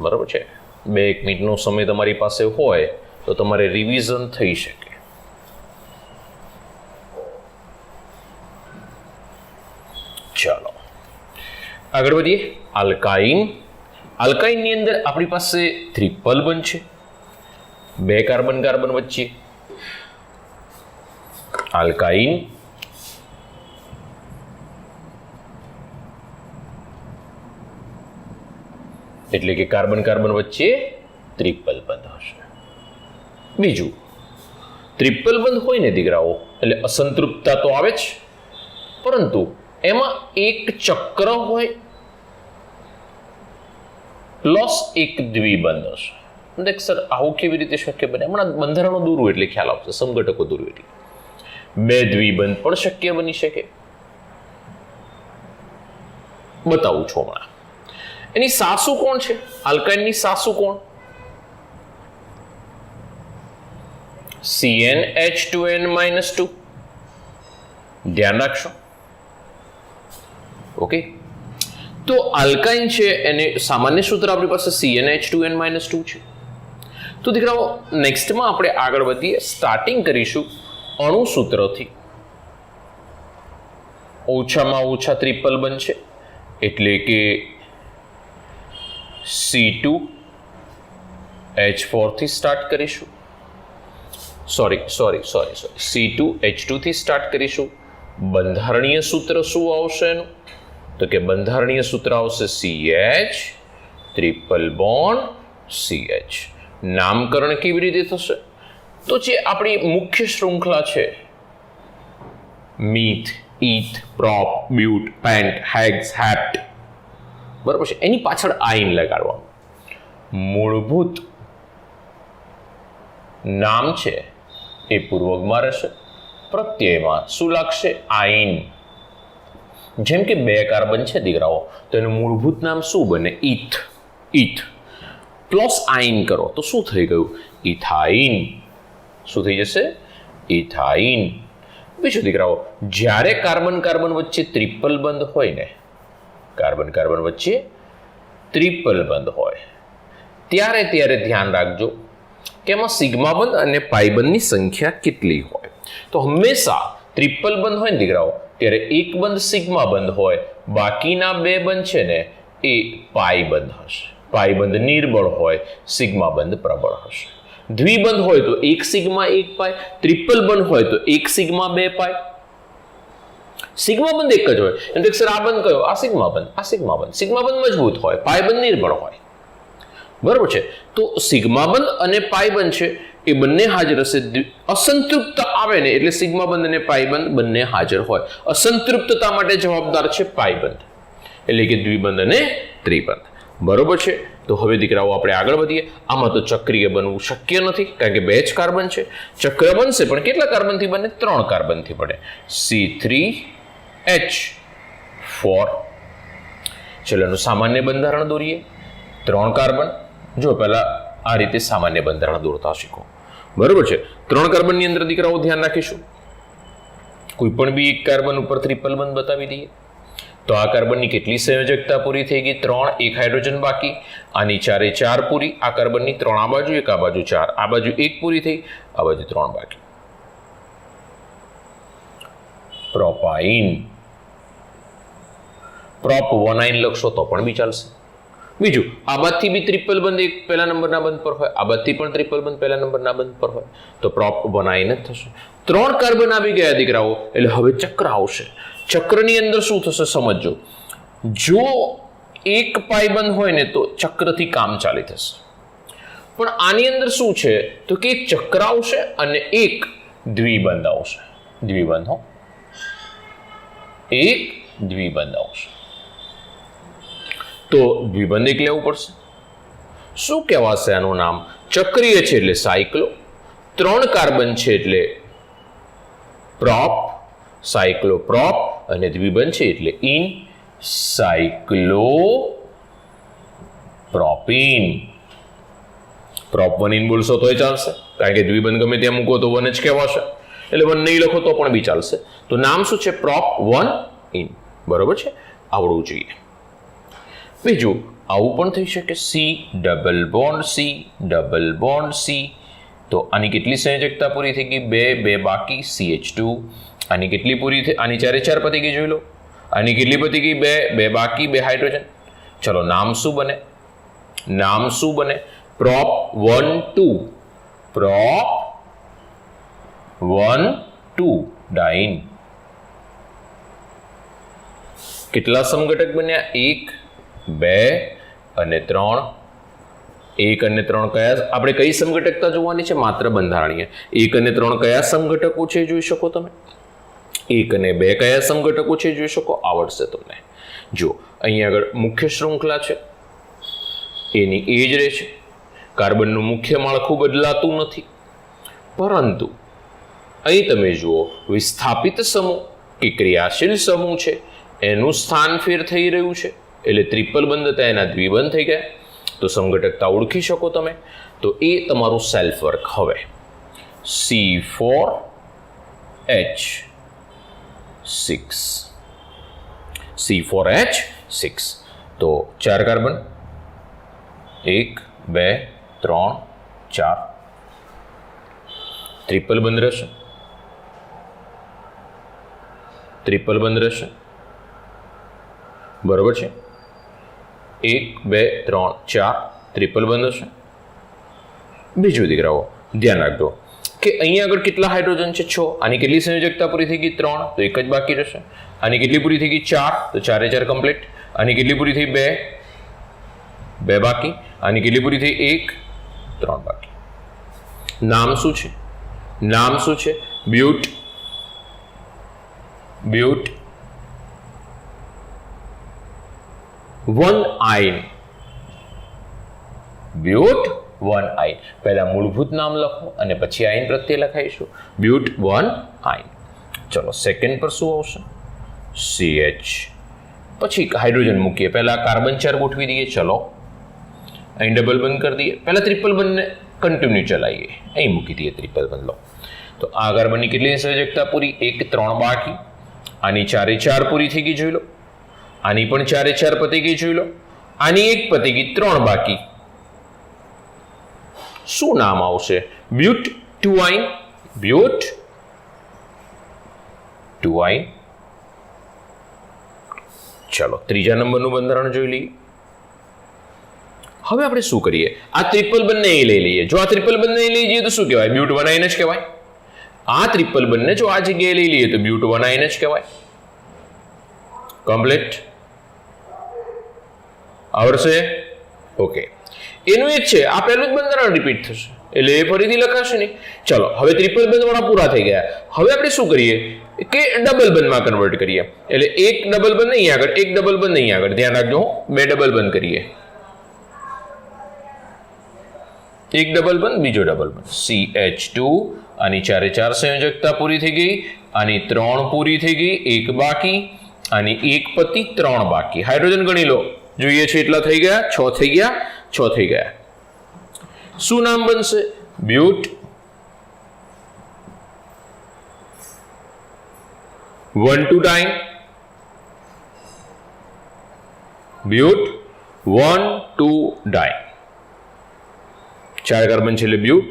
બરાબર છે? 2-1 મિનિટનો સમય તમારી પાસે હોય તો તમારે રિવિઝન થઈ શકે. ચાલો આગળ વધીએ. આલ્કાઇન. આલ્કાઇનની અંદર આપણી પાસે ટ્રિપલ બંધ છે, 2 કાર્બન કાર્બન વચ્ચે. આલ્કાઇન એટલે કે કાર્બન કાર્બન વચ્ચે ટ્રિપલ બંધ હશે. બીજું, ટ્રિપલ બંધ હોય ને દીકરાઓ એટલે અસંતૃપ્તતા તો આવે જ, પરંતુ એમાં એક ચક્ર હોય પ્લસ એક દ્વિબંધ હશે. દેખ સર આવું કેવી રીતે શક્ય બને? હમણાં બંધારણો દોરવું એટલે ખ્યાલ આવશે, સમઘટકો દોરવું એટલે. 2 દ્વિબંધ પણ શક્ય બની શકે, બતાવું છું હમણાં. એની સાસુ કોણ છે? આલ્કાઇનની સાસુ કોણ? CnH2n-2. ધ્યાન રાખશો. ઓકે, તો આલ્કાઇન છે એને સામાન્ય સૂત્ર આપણી પાસે CnH2n-2 છે. તો દીકરાઓ નેક્સ્ટમાં આપણે આગળ વધીએ. સ્ટાર્ટિંગ કરીશું અણુ સૂત્રથી. ઓછામાં ઓછા ટ્રિપલ બનશે એટલે કે C2H4 થી સ્ટાર્ટ કરીશું. સોરી C2H2 થી સ્ટાર્ટ કરીશું. બંધારણીય સૂત્ર શું આવશે એનું? તો કે બંધારણીય સૂત્ર આવશે CH ટ્રિપલ બોન્ડ CH. નામકરણ કેવી રીતે થશે? તો જે આપણી મુખ્ય શૃંખલા છે meth, eth, prop, but, pent, hex, hept, બરાબર છે, એની પાછળ આઈન લગાડવાનું. મૂળભૂત નામ છે એ પૂર્વકમાં રહેશે. પ્રત્યયમાં શું લાગશે? આઈન. જેમ કે 2 કાર્બન છે દીકરાઓ, તો એનું મૂળભૂત નામ શું બને? ઈથ. ઈથ પ્લસ આઈન કરો તો શું થઈ ગયું? ઇથાઇન. શું થઈ જશે? ઇથાઇન. બીજું દીકરાઓ, જ્યારે કાર્બન કાર્બન વચ્ચે ટ્રિપલ બંધ હોય ને, કાર્બન કાર્બન વચ્ચે ટ્રિપલ બંધ હોય ત્યારે ધ્યાન રાખજો કે એમાં સિગ્મા બંધ અને પાઈ બંધની સંખ્યા કેટલી હોય. તો હંમેશા ટ્રિપલ બંધ હોય ને દીકરાઓ ત્યારે એક બંધ સિગ્મા બંધ હોય, બાકીના 2 બંધ છે ને એ પાઈ બંધ હશે. પાઈ બંધ નિર્બળ હોય, સિગ્મા બંધ પ્રબળ હશે. દ્વિબંધ હોય તો 1 સિગ્મા 1 પાઈ, ટ્રિપલ બંધ હોય તો 1 સિગ્મા 2 પાઈ. સિગ્મા બંધ એક જ હોય એટલે સર આ બંધ કયો? આ સિગ્મા બંધ. આ સિગ્મા બંધ. સિગ્મા બંધ મજબૂત હોય, પાઈ બંધ નિર્બળ હોય. બરાબર છે. તો સિગ્મા બંધ અને પાઈ બંધ છે એ બંને હાજર હશે. અસંતૃપ્ત આવે ને એટલે સિગ્મા બંધ અને પાઈ બંધ બંને હાજર હોય. અસંતૃપ્તતા માટે જવાબદાર છે પાઈ બંધ, એટલે કે દ્વિબંધ અને ત્રિબંધ. બરોબર છે. તો હવે દીકરાઓ આપણે આગળ વધીએ. આમાં તો ચક્રીય બનવું શક્ય નથી કારણ કે 2 જ કાર્બન છે. ચક્ર બનશે પણ કેટલા કાર્બનથી બને? 3 કાર્બનથી બને. C3H4. ચલો એનું સામાન્ય બંધારણ દોરીએ. 3 કાર્બન. જો પહેલા આ રીતે સામાન્ય બંધારણ દોરતા શીખો. બરોબર છે. 3 કાર્બનની અંદર દીકરાઓ ધ્યાન રાખીશું કોઈ પણ બી એક કાર્બન ઉપર ટ્રિપલ બંધ બતાવી દઈએ તો આ કાર્બનની કેટલી સંયોજકતા પૂરી થઈ ગઈ? 3. 1 હાઇડ્રોજન બાકી. આની 4 4 પૂરી. આ કાર્બનની 3 આ બાજુ, 1 આ બાજુ, 4 આ બાજુ 1 પૂરી થઈ, આ બાજુ 3 બાકી. પ્રોપાઇન. પ્રોપ 1 લખશો તો પણ બી ચાલશે. બીજું, આ બાજુથી બી ટ્રિપલ બંધ એક પહેલા નંબરના બંધ પર હોય, આ બાજુથી પણ ટ્રિપલ બંધ પહેલા નંબરના બંધ પર હોય, તો પ્રોપ 1 જ થશે. 3 કાર્બન આવી ગયા દીકરાઓ એટલે હવે ચક્ર આવશે. ચક્રની અંદર શું થશે સમજો. જો 1 પાઈ બંધ હોય ને તો ચક્રથી કામ ચાલી થશે. પણ આની અંદર શું છે તો કે એક ચક્ર આવશે અને એક દ્વિબંધ આવશે. દ્વિબંધ હો, એક દ્વિબંધ આવશે. તો દ્વિબંધ એક લેવું પડશે. શું કહેવાશે આનું નામ? ચક્રીય છે એટલે સાયક્લો. 3 કાર્બન છે એટલે પ્રોપ, સાયક્લો પ્રોપ, અને દ્વિબંધ છે એટલે ઇન સાયક્લો પ્રોપીન. પ્રોપ 1 ઇન બોલશો તોય ચાલશે કારણ કે દ્વિબંધ ગમે ત્યાં મૂકો તો 1 જ કહેવાશે, એટલે 1 નહીં લખો તો પણ બી ચાલશે. તો નામ શું છે? Prop 1 in. બરોબર છે, આવડવું જોઈએ. બીજું આવું પણ થઈ શકે C double bond C double bond C. તો આની કેટલી સંયોજકતા પૂરી થઈ ગઈ? 2 2 બાકી CH2. આની કેટલી પૂરી થઈ? આની 4 4 પતી ગઈ, જોઈ લો. આની કેટલી પતી ગઈ? 2 2 બાકી 2 હાઇડ્રોજન. ચલો નામ શું બને? નામ શું બને? પ્રોપ 1 2. પ્રોપ 1 2 ડાઇન. કેટલા સમઘટક બન્યા? 1 2 અને 3. 1 અને 3 કયા? આપણે કઈ સમઘટકતા જોવાની છે? માત્ર બંધારણીય. 1 અને 3 કયા સમઘટકો છે જોઈ શકો તમે? 1 અને 2 કયા સમઘટકો છે જોઈ શકો? આવડશે તમને. જો અહીંયા આગળ મુખ્ય શૃંખલા છે એની એ જ રહે છે. કાર્બનનું મુખ્ય માળખું બદલાતું નથી, પરંતુ અહીં તમે જુઓ વિસ્થાપિત સમૂહ કે ક્રિયાશીલ સમૂહ છે એનું સ્થાન ફેર થઈ રહ્યું છે એટલે ટ્રિપલ બંધ હતા એના દ્વિબંધ થઈ ગયા. તો સંઘટકતા ઓળખી શકો તમે. તો એ તમારું સેલ્ફ વર્ક. હવે C4H6 C4H6 તો 4 કાર્બન 1 2 3 4 ટ્રિપલ બંધ રહેશે. ટ્રિપલ બંધ રહેશે. બરોબર છે. 1 2 3 4 ટ્રિપલ બંધ હશે. બીજું દીકરાઓ ધ્યાન રાખજો કે અહીંયા આગળ કેટલા હાઇડ્રોજન છે? 6. આની કેટલી સંયોજકતા પૂરી થઈ ગઈ? 3. તો એક જ બાકી રહેશે. આની કેટલી પૂરી થઈ ગઈ? 4. તો 4 4 કમ્પ્લીટ. આની કેટલી પૂરી થઈ? 2. 2 બાકી. આની કેટલી પૂરી થઈ? 1. 3 બાકી. નામ શું છે? નામ શું છે? But. But 1 yne. But 1 yne. પહેલા મૂળભૂત નામ લખો અને પછી આયન પ્રત્યે લખાઈશું. બ્યુટ 1 આયન. ચલો સેકન્ડ પર શું આવશે? CH. પછી હાઇડ્રોજન મૂકીએ. પહેલા કાર્બન 4 ગોઠવી દઈએ. ચલો અહીં ડબલ બંધ કરી દઈએ. પહેલા ટ્રિપલ બંધને કન્ટિન્યુ ચલાવીએ. અહીં મૂકી દઈએ ટ્રિપલ બંધ. લો તો આ કાર્બનની કેટલી સંયોજકતા પૂરી? 1 3 બાકી. આની 4 4 પૂરી થઈ ગઈ જોઈ લો. આની પણ 4 4 પતી ગઈ જોઈ લો. આની 1 પતી ગઈ, 3 બાકી. શું નામ આવશે? But 2 yne. But 2 yne. ચલો ત્રીજા નંબરનું બંધારણ જોઈ લઈએ. હવે આપણે શું કરીએ? આ ટ્રિપલ બંને અહીં લઈ લઈએ. જો આ ટ્રિપલ બંને લઈ જઈએ તો શું કહેવાય? બ્યુટ 1 આયન જ કહેવાય. આ ટ્રિપલ બંને જો આ જગ્યાએ લઈ લઈએ તો બ્યુટ 1 આયન જ કહેવાય. કમ્પ્લીટ આવડશે? ઓકે. એનું એક છે, આ પહેલું જ બંધારણ રિપીટ થશે એટલે એ ફરીથી લખાશે નહીં. ચલો હવે ટ્રિપલ બંધ વાળા પૂરા થઈ ગયા. હવે આપણે શું કરીએ કે ડબલ બંધમાં કન્વર્ટ કરીએ. એટલે એક ડબલ બંધ અહીં આગળ, એક ડબલ બંધ અહીં આગળ. ધ્યાન રાખજો, 2 ડબલ બંધ કરીએ. એક ડબલ બંધ, બીજો ડબલ બંધ. CH2. આની 4 4 સંયોજકતા પૂરી થઈ ગઈ. આની 3 પૂરી થઈ ગઈ, 1 બાકી. આની 1 પતિ, 3 બાકી. હાઇડ્રોજન ગણી લો. જોઈએ છે એટલા થઈ ગયા, 6 થઈ ગયા, 6 થઈ ગયા. શું નામ બનશે? બ્યુટ 1 2 ડાઇન. બ્યુટ 1 2 ડાઇન. 4 કાર્બન છે એટલે બ્યુટ.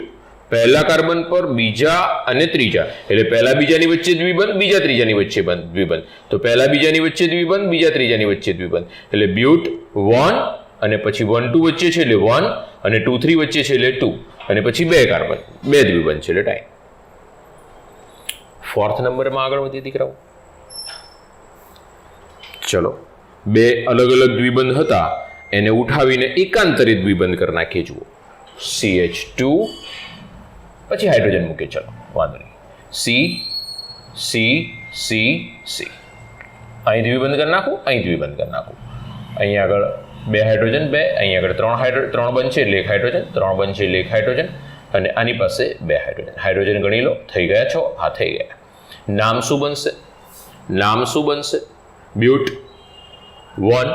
પહેલા કાર્બન પર બીજા અને ત્રીજા એટલે પહેલા બીજાની વચ્ચે દ્વિબંધ, બીજા ત્રીજાની વચ્ચે દ્વિબંધ. તો પહેલા બીજાની વચ્ચે દ્વિબંધ, બીજા ત્રીજાની વચ્ચે દ્વિબંધ એટલે બ્યુટ 1 અને પછી 1 2 વચ્ચે છે એટલે 1 અને 2 3 વચ્ચે છે એટલે 2 અને પછી 2 કાર્બન, 2 દ્વિબંધ છે એટલે ડાઇન. ફોર્થ નંબરમાં આગળ વધીએ દીકરાઓ. ચલો 2 અલગ અલગ દ્વિબંધ હતા એને ઉઠાવીને એકાંતરિત દ્વિબંધ કરી નાખીએ. જુઓ CH2 પછી હાઇડ્રોજન મૂકીએ. ચલો વાંધો નહીં. C C C C. અહીં દ્વિબંધ કરી નાખું, અહીં દ્વિબંધ કરી નાખું. અહીં આગળ 2 હાઇડ્રોજન 2, અહીં આગળ 3 બંધ છે એટલે 1 હાઇડ્રોજન, 3 બંધ છે એટલે 1 હાઇડ્રોજન અને આની પાસે 2 હાઇડ્રોજન. હાઇડ્રોજન ગણી લો. થઈ ગયા 6? હા થઈ ગયા. નામ શું બનશે? નામ શું બનશે? બ્યુટ 1.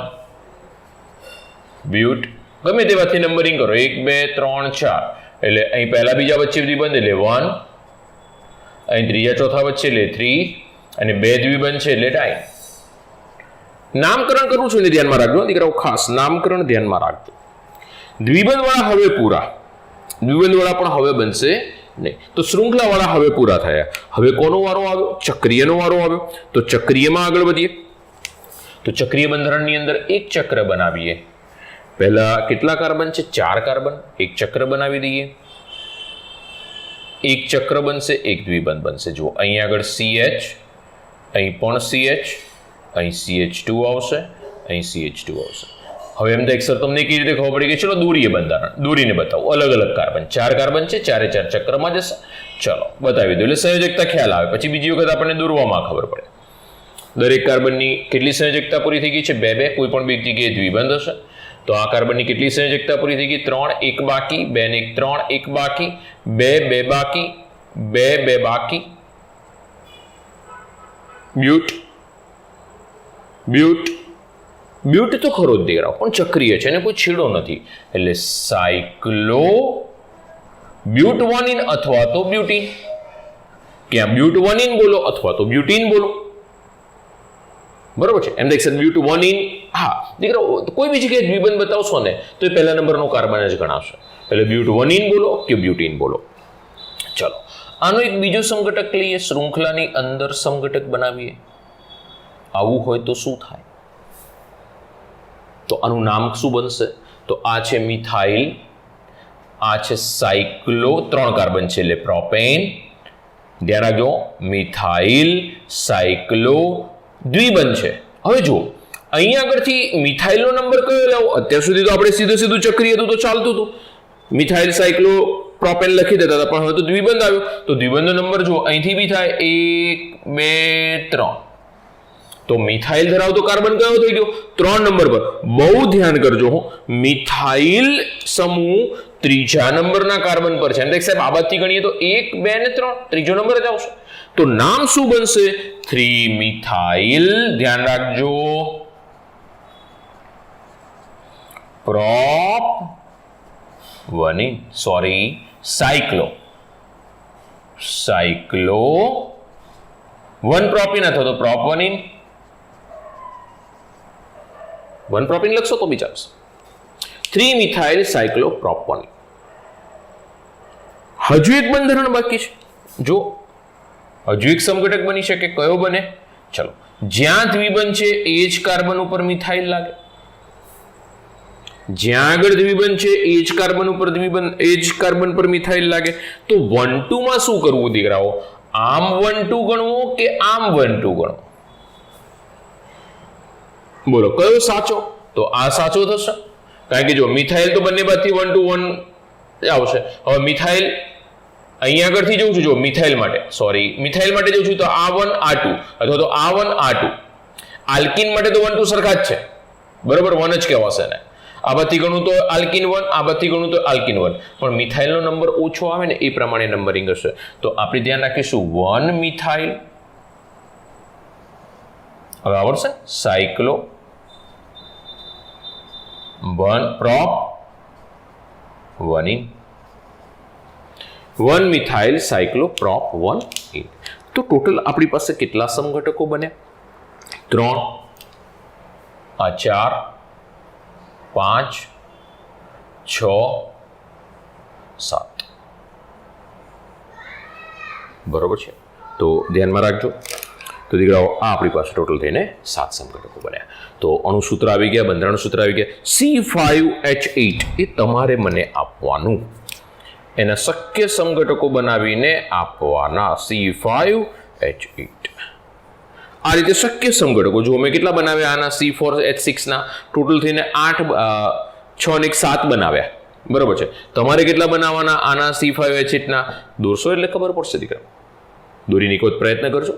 બ્યુટ ગમે તેવાથી નંબરિંગ કરો. 1 2 3 4 એટલે અહીં પહેલા બીજા વચ્ચે દ્વિબંધ એટલે 1, અહીં ત્રીજા ચોથા વચ્ચે એટલે 3 અને 2 દ્વિબંધ છે એટલે ડાઇન. નામકરણ કરું છું એને ધ્યાનમાં રાખજો દીકરાઓ, ખાસ નામકરણ ધ્યાનમાં રાખજો. દ્વિબંધ વાળા હવે પૂરા, દ્વિબંધ વાળા પણ હવે બનશે નહીં. તો શૃંખલા વાળા હવે પૂરા થયા. હવે કોનો વારો આવ્યો? ચક્રીયનો વારો આવ્યો. તો ચક્રીયમાં આગળ વધીએ. તો ચક્રીય બંધારણની અંદર એક ચક્ર બનાવીએ. પહેલા કેટલા કાર્બન છે? 4 કાર્બન. એક ચક્ર બનાવી દઈએ. એક ચક્ર બનશે, એક દ્વિબંધ બનશે. જુઓ અહીં આગળ CH, અહીં પણ CH, અહીં CH2 આવશે, અહીં CH2 આવશે. હવે એમ તો એક્સર તમને કેવી રીતે ખબર પડી કે ચલો દોરીએ બંધારણ, દોરીને બતાવું. અલગ અલગ કાર્બન, 4 કાર્બન છે, 4 4 ચક્રમાં જશે. ચલો બતાવી દો એટલે સંયોજકતા ખ્યાલ આવે. પછી બીજી વખત આપણને દોરવામાં ખબર પડે. દરેક કાર્બનની કેટલી સંયોજકતા પૂરી થઈ ગઈ છે? 2 2. કોઈ પણ બે જગ્યાએ દ્વિબંધ હશે. તો આ કાર્બનની કેટલી સંયોજકતા પૂરી થઈ ગઈ? 3 1 બાકી, 2 ને 1 3 1 બાકી, 2 2 બાકી, 2 2 બાકી. બ્યુટ બ્યુટ, બ્યુટ તો ખરો જ દીકરાઓ, પણ ચક્રીય છે, એને કોઈ છેડો નથી, એટલે સાયક્લો બ્યુટવોનિન અથવા તો બ્યુટીન. ક્યાં બ્યુટવોનિન બોલો અથવા તો બ્યુટીન બોલો, બરોબર છે. એમ દેખ બ્યુટવોનિન, હા દીકરાઓ કોઈ બી જગ્યાએ દ્વિબંધ બતાવશો ને તો એ પહેલા નંબરનો કાર્બન જ ગણાશે, એટલે બ્યુટવોનિન બોલો કે બ્યુટીન બોલો. ચલો આનો એક બીજો સંઘટક લઈએ, શૃંખલાની અંદર સંઘટક બનાવીએ. આવું હોય તો શું થાય? તો આનું નામ શું બનશે? તો આ છે મિથાઇલ, આ છે સાયક્લો, 3 કાર્બન છે એટલે પ્રોપેન. ધ્યાન રાખજો, મિથાઇલ સાયક્લો દ્વિબંધ છે. હવે જુઓ અહીંયા આગળથી મિથાઇલનો નંબર કયો લાવો? અત્યાર સુધી તો આપણે સીધું ચક્રીય હતું તો ચાલતું હતું, મિથાઇલ સાયક્લો પ્રોપેન લખી દેતા હતા, પણ હવે તો દ્વિબંધ આવ્યો, તો દ્વિબંધનો નંબર જુઓ અહીંથી બી થાય 1 2 3. તો મિથાઇલ ધરાવતો કાર્બન કયો થઈ ગયો? 3 નંબર પર. બહુ ધ્યાન કરજો, મિથાઇલ સમૂહ 3જા નંબરના કાર્બન પર છે. સાહેબ આ બાજુથી ગણીએ તો 1 2 ને 3, ત્રીજો નંબર જ આવશે. તો નામ શું બનશે? 3 મિથાઇલ, ધ્યાન રાખજો, પ્રોપવનિન, સોરી સાયક્લો, સાયક્લો 1 પ્રોપિન અથવા તો પ્રોપવનિન, 1 પ્રોપિન લખશો તો બી ચાલશે. 3 મિથાઇલ સાયક્લો પ્રોપવનિન. હજુ એક બંધારણ બાકી છે. જો હજુ એક સંઘટક બની શકે, કયો બને? ચલો, જ્યાં દ્વિબંધ છે એ જ કાર્બન ઉપર મિથાઇલ લાગે, જ્યાં આગળ દ્વિબંધ છે એ જ કાર્બન ઉપર દ્વિબંધ, એ જ કાર્બન પર મિથાઇલ લાગે. તો 1 2 માં શું કરવું દીકરાઓ? આમ 1 2 ગણવો કે આમ 1 2 ગણવો? બોલો કયો સાચો? તો આ સાચો થશે, કારણ કે જો મિથાઇલ તો બંને બાજુથી 1 2 1 આવશે. હવે મિથાઇલ અહીંયા આગળથી જઉં છું, જો મિથાઇલ માટે, સોરી મિથાઇલ માટે જઉં છું તો આ 1 આ 2 અથવા તો આ 1 આ 2. આલ્કિન માટે તો 1 2 સરખા જ છે, બરોબર, 1 જ કહેવાશે ને. આ બાજુથી ગણું તો આલ્કિન 1, આ બાજુથી ગણું તો આલ્કિન 1, પણ મિથાઇલનો નંબર ઓછો આવે ને એ પ્રમાણે નંબરિંગ હશે. તો આપણે ધ્યાન રાખીશું 1 મિથાઇલ, હવે આવડશે સાયક્લો 1 પ્રોપવનિન, 1 મિથાઇલ સાયક્લો પ્રોપવનિન. તો ટોટલ આપણી પાસે કેટલા સંઘટકો બન્યા? 3, આ 4 5 6 7, બરોબર છે. તો ધ્યાનમાં રાખજો. તો દીકરાઓ આ આપણી પાસે ટોટલ થઈને 7 સંઘટકો બન્યા. તો અણુસૂત્ર આવી ગયા, બંધારણ સૂત્ર આવી ગયા. C5H8 એ તમારે મને આપવાનું, એના શક્ય સંઘટકો બનાવીને આપવાના. C5H8 આ રીતે શક્ય સંઘટકો જો મેં કેટલા બનાવ્યા આના C4H6 ના? ટોટલ થઈને 8 6 ને 7 બનાવ્યા, બરોબર છે. તમારે કેટલા બનાવવાના આના C5H8 ના? દોરશો એટલે ખબર પડશે દીકરા, દોરીને એક વખત પ્રયત્ન કરજો,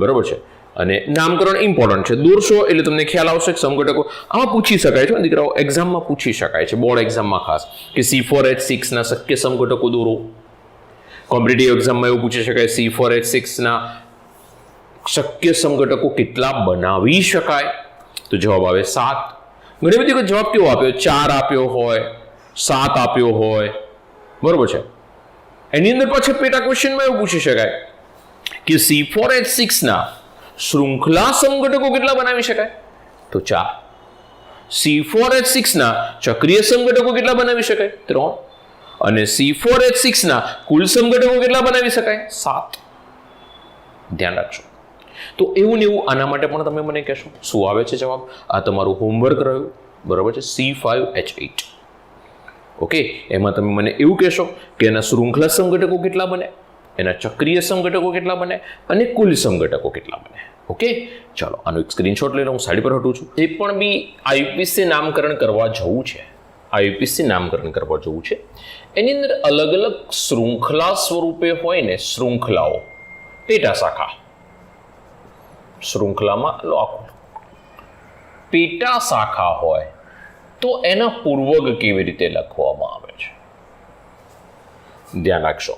બરોબર છે. અને નામકરણ ઇમ્પોર્ટન્ટ છે, દોરશો એટલે તમને ખ્યાલ આવશે સંઘટકો. આમાં પૂછી શકાય છે દીકરાઓ, એક્ઝામમાં પૂછી શકાય છે, બોર્ડ એક્ઝામમાં ખાસ, કે C4H6 ના શક્ય સંઘટકો દોરો. કોમ્પિટિટિવ એક્ઝામમાં એવું પૂછી શકાય C4H6 ના શક્ય સંઘટકો કેટલા બનાવી શકાય? તો જવાબ આવે 7. ઘણી બધી વખત જવાબ કેવો આપ્યો? 4 આપ્યો હોય, 7 આપ્યો હોય, બરોબર છે. એની અંદર પાછળ પેટા ક્વેશ્ચનમાં એવું પૂછી શકાય કે C4H6 ના શૃંખલા સંઘટકો કેટલા બનાવી શકાય? તો 4. C4H6 ના ચક્રીય સંઘટકો કેટલા બનાવી શકાય? 3. અને C4H6 ના કુલ સંઘટકો કેટલા બનાવી શકાય? 7. ધ્યાન રાખજો. તો એવું ને એવું આના માટે પણ તમે મને કહેશો શું આવે છે જવાબ? આ તમારું હોમવર્ક રહ્યું, બરાબર છે. C5H8. ઓકે, એમાં તમે મને એવું કહેશો કે એના શૃંખલા સંઘટકો કેટલા બને, એના ચક્રીય સંઘટકો કેટલા બને અને કુલ સંઘટકો કેટલા બને. ઓકે, ચાલો આનો એક સ્ક્રીનશોટ લઈને હું સાઈડ પર હટું છું. એ પણ બી આઈયુપીએસસી નામકરણ કરવા જવું છે, આઈયુપીએસસી નામકરણ કરવા જવું છે. એની અંદર અલગ અલગ શૃંખલા સ્વરૂપે હોય ને, શૃંખલાઓ, પેટા શાખા, શૃંખલામાં આખું પેટા શાખા હોય તો એના પૂર્વક કેવી રીતે લખવામાં આવે છે ધ્યાન રાખશો.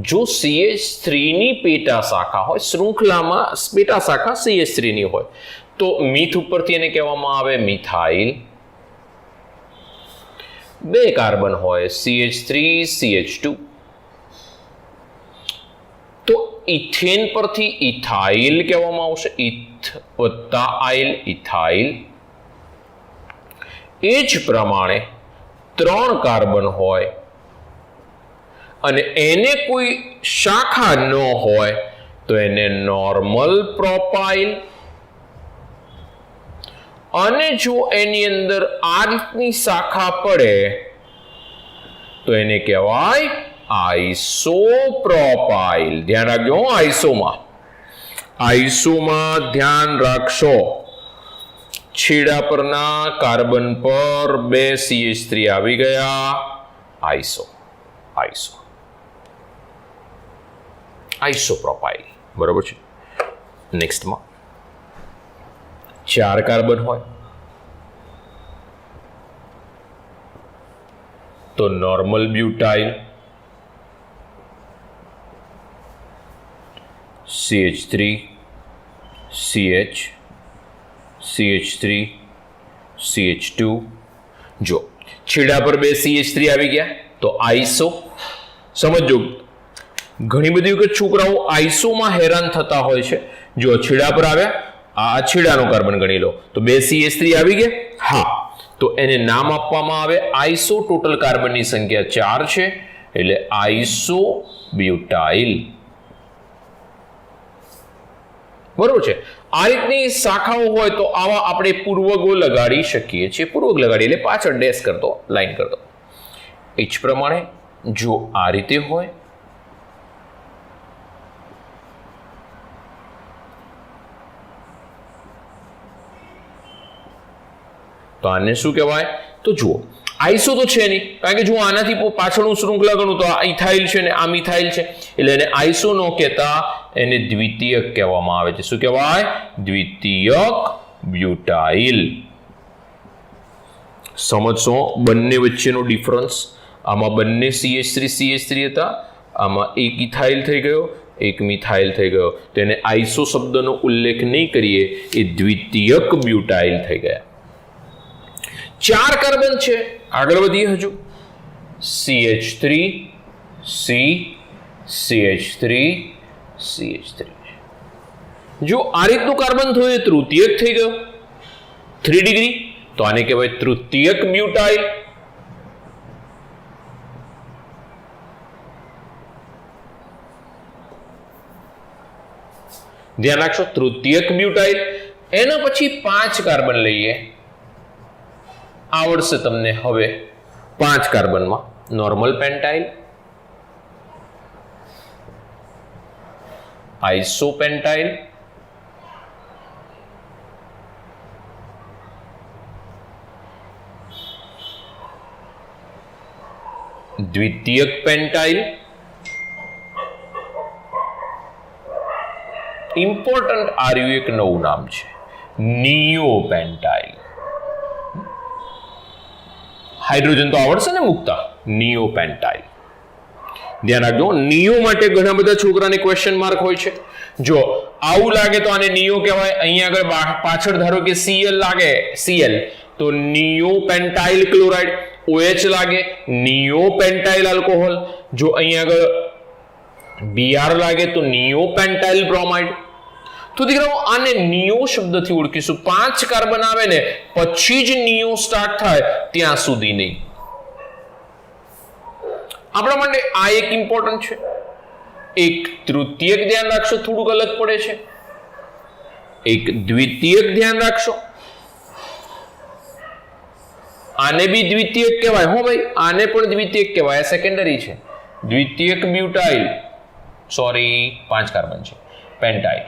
જો CH3 ની પેટા શાખા હોય, શૃંખલામાં પેટા શાખા CH3 ની હોય, તો મીથ ઉપરથી એને કહેવામાં આવે મિથાઇલ. 2 કાર્બન હોય CH3 CH2. તો ઇથેન પરથી ઇથાઇલ કહેવામાં આવશે. ઇથ વત્તા આઇલ ઇથાઇલ. એ જ પ્રમાણે 3 કાર્બન હોય અને એને કોઈ શાખા ન હોય તો એને નોર્મલ પ્રોપાઇલ. અને જો એની અંદર આ રીતની શાખા પડે તો એને કહેવાય આઇસોપ્રોપાઇલ. ધ્યાન રાખજો આઇસોમાં. આઇસોમાં ધ્યાન રાખશો, છેડા પરના કાર્બન પર 2 CH3 આવી ગયા. Iso iso આઇસોપ્રોપાઇલ. બરોબર છે. નેક્સ્ટમાં 4 કાર્બન હોય તો normal butyl. CH3 CH CH3 CH2. જો છેડા પર 2 CH3 આવી ગયા તો આઇસો. સમજો, ઘણી બધી વખત છોકરાઓ આઇસોમાં હેરાન થતા હોય છે. જો છેડા પર આવ્યા, આ છેડાનો કાર્બન ગણી લો તો 2 CH3 આવી ગયા. હા, તો એને નામ આપવામાં આવે આઇસો. ટોટલ કાર્બનની સંખ્યા 4 છે એટલે આઇસો બ્યુટાઇલ. બરોબર છે. આ રીતની શાખાઓ હોય તો આવા આપણે પૂર્વગો લગાડી શકીએ છીએ. પૂર્વક લગાડી એટલે પાછળ ડેશ કરતો, લાઈન કરતો. એ જ પ્રમાણે જો આ રીતે હોય તો આને શું કહેવાય? તો જુઓ, આઇસો તો છે નહીં, કારણ કે જો આનાથી પાછળનું શૃંખલા ગણું તો આ ઇથાઇલ છે ને આ મિથાઇલ છે, એટલે એને આઇસો નો કહેતા, એને દ્વિતીયક કહેવામાં આવે છે. શું કહેવાય? દ્વિતીયક બ્યુટાઇલ. સમજશો બંને વચ્ચેનો ડિફરન્સ. આમાં બંને CH3 હતા, આમાં એક ઇથાઇલ થઈ ગયો, એક મિથાઇલ થઈ ગયો, તો એને આઇસો શબ્દનો ઉલ્લેખ નહીં કરીએ, એ દ્વિતીયક બ્યુટાઇલ થઈ ગયા. 4 કાર્બન છે, આગળ વધીએ. હજુ CH3 C CH3 CH3. જો આ રીતનું કાર્બન થયું એ તૃતીયક થઈ ગયો 3 ડિગ્રી, તો આને કહેવાય તૃતીયક બ્યુટાઇલ. ધ્યાન રાખશો, તૃતીયક બ્યુટાઇલ. એના પછી 5 કાર્બન લઈએ. આવડશે તમને હવે. 5 કાર્બનમાં નોર્મલ પેન્ટાઇલ, આઇસોપેન્ટાઇલ, દ્વિતીયક પેન્ટાઇલ, ઇમ્પોર્ટન્ટ આર્યુ એક નવું નામ છે, નિયોપેન્ટાઇલ. હાઇડ્રોજન તો આવડશે ને મૂકતા, નિયોપેન્ટાઇલ. ધ્યાન રાખજો, નિયો માટે ઘણા બધા છોકરાને ક્વેશ્ચન માર્ક હોય છે. જો આવું લાગે તો આને નિયો કહેવાય. અહીંયા આગળ પાછળ ધારો કે Cl લાગે, Cl તો નિયોપેન્ટાઇલ ક્લોરાઇડ. OH લાગે, નિયોપેન્ટાઇલ આલ્કોહોલ. જો અહીંયા આગળ Br લાગે તો નિયોપેન્ટાઇલ બ્રોમાઇડ. તો દીકરાઓ આને નિયો શબ્દથી ઓળખીશું. 5 કાર્બન આવે ને પછી જ નિયો સ્ટાર્ટ થાય, ત્યાં સુધી નહીં. આપણા માટે આ એક ઇમ્પોર્ટન્ટ છે. એક તૃતીયક ધ્યાન રાખશો, થોડુંક અલગ પડે છે. એક દ્વિતીયક ધ્યાન રાખશો. આને બી દ્વિતીયક કહેવાય. હો ભાઈ, આને પણ દ્વિતીયક કહેવાય, સેકન્ડરી છે. દ્વિતીયક બ્યુટાઇલ, સોરી 5 કાર્બન છે, પેન્ટાઇલ.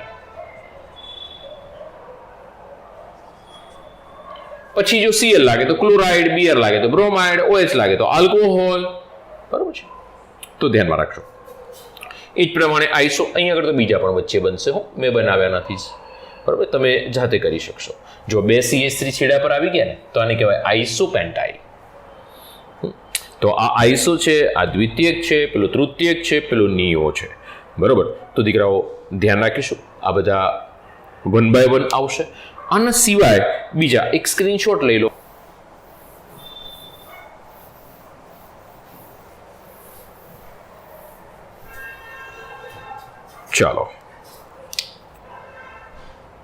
પછી જો Cl લાગે તો ક્લોરાઇડ, Br લાગે તો બ્રોમાઇડ, OH લાગે તો આલ્કોહોલ. બરોબર છે, તો ધ્યાનમાં રાખજો. એ જ પ્રમાણે આઇસો, અહીંયા આગળ તો બીજા પણ વચ્ચે બનશે. હો, મેં બનાવ્યા નથી. બરોબર, તમે જાતે કરી શકશો. જો 2 CH3 છેડા પર આવી ગયા ને તો આને કહેવાય આઇસોપેન્ટાઇલ. તો આ આઇસો છે, આ દ્વિતીયક છે, પેલો તૃતીયક છે, પેલો નિયો છે. બરોબર, તો દીકરાઓ ધ્યાન રાખીશું. આ બધા 1 by 1 આવશે. આના સિવાય બીજા એક સ્ક્રીનશોટ લઈ લો. ચાલો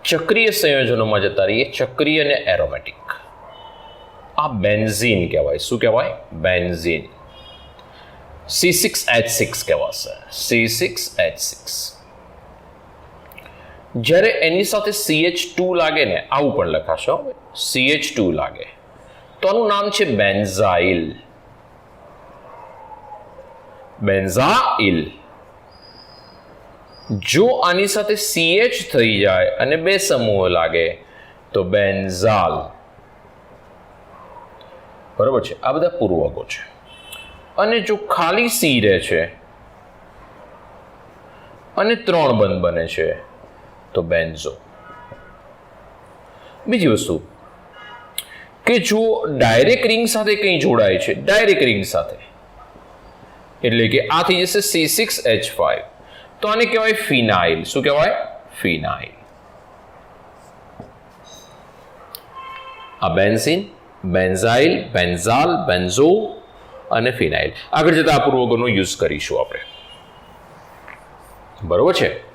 ચક્રીય સંયોજનોમાં જતા રહીએ. ચક્રીય અને એરોમેટિક. આ બેન્ઝીન કહેવાય. શું કહેવાય? બેન્ઝીન. C6H6 કહેવાશે. C6H6. જ્યારે એની સાથે CH2 લાગે ને, આવું પણ લખાશો, CH2 લાગે તો આનું નામ છે બેન્ઝાઇલ. બેન્ઝાઇલ. જો આની સાથે CH થઈ જાય અને બે સમૂહો લાગે તો બેન્ઝાલ. બરાબર છે. આ બધા પૂર્વકો છે. અને જો ખાલી C રહે છે અને 3 બંધ બને છે તો બેન્ઝો. બીજી વસ્તુ કે જો ડાયરેક્ટ રિંગ સાથે કંઈ જોડાય છે, ડાયરેક્ટ રિંગ સાથે, એટલે કે આ થઈ જશે C6H5, તો આને કહેવાય ફિનાઇલ. શું કહેવાય? ફિનાઇલ. આ બેન્ઝીન, બેન્ઝાઇલ, બેન્ઝાલ, બેન્ઝો અને ફિનાઇલ. આગળ જતા આ પૂર્વકોનો યુઝ કરીશું આપણે. બરોબર છે.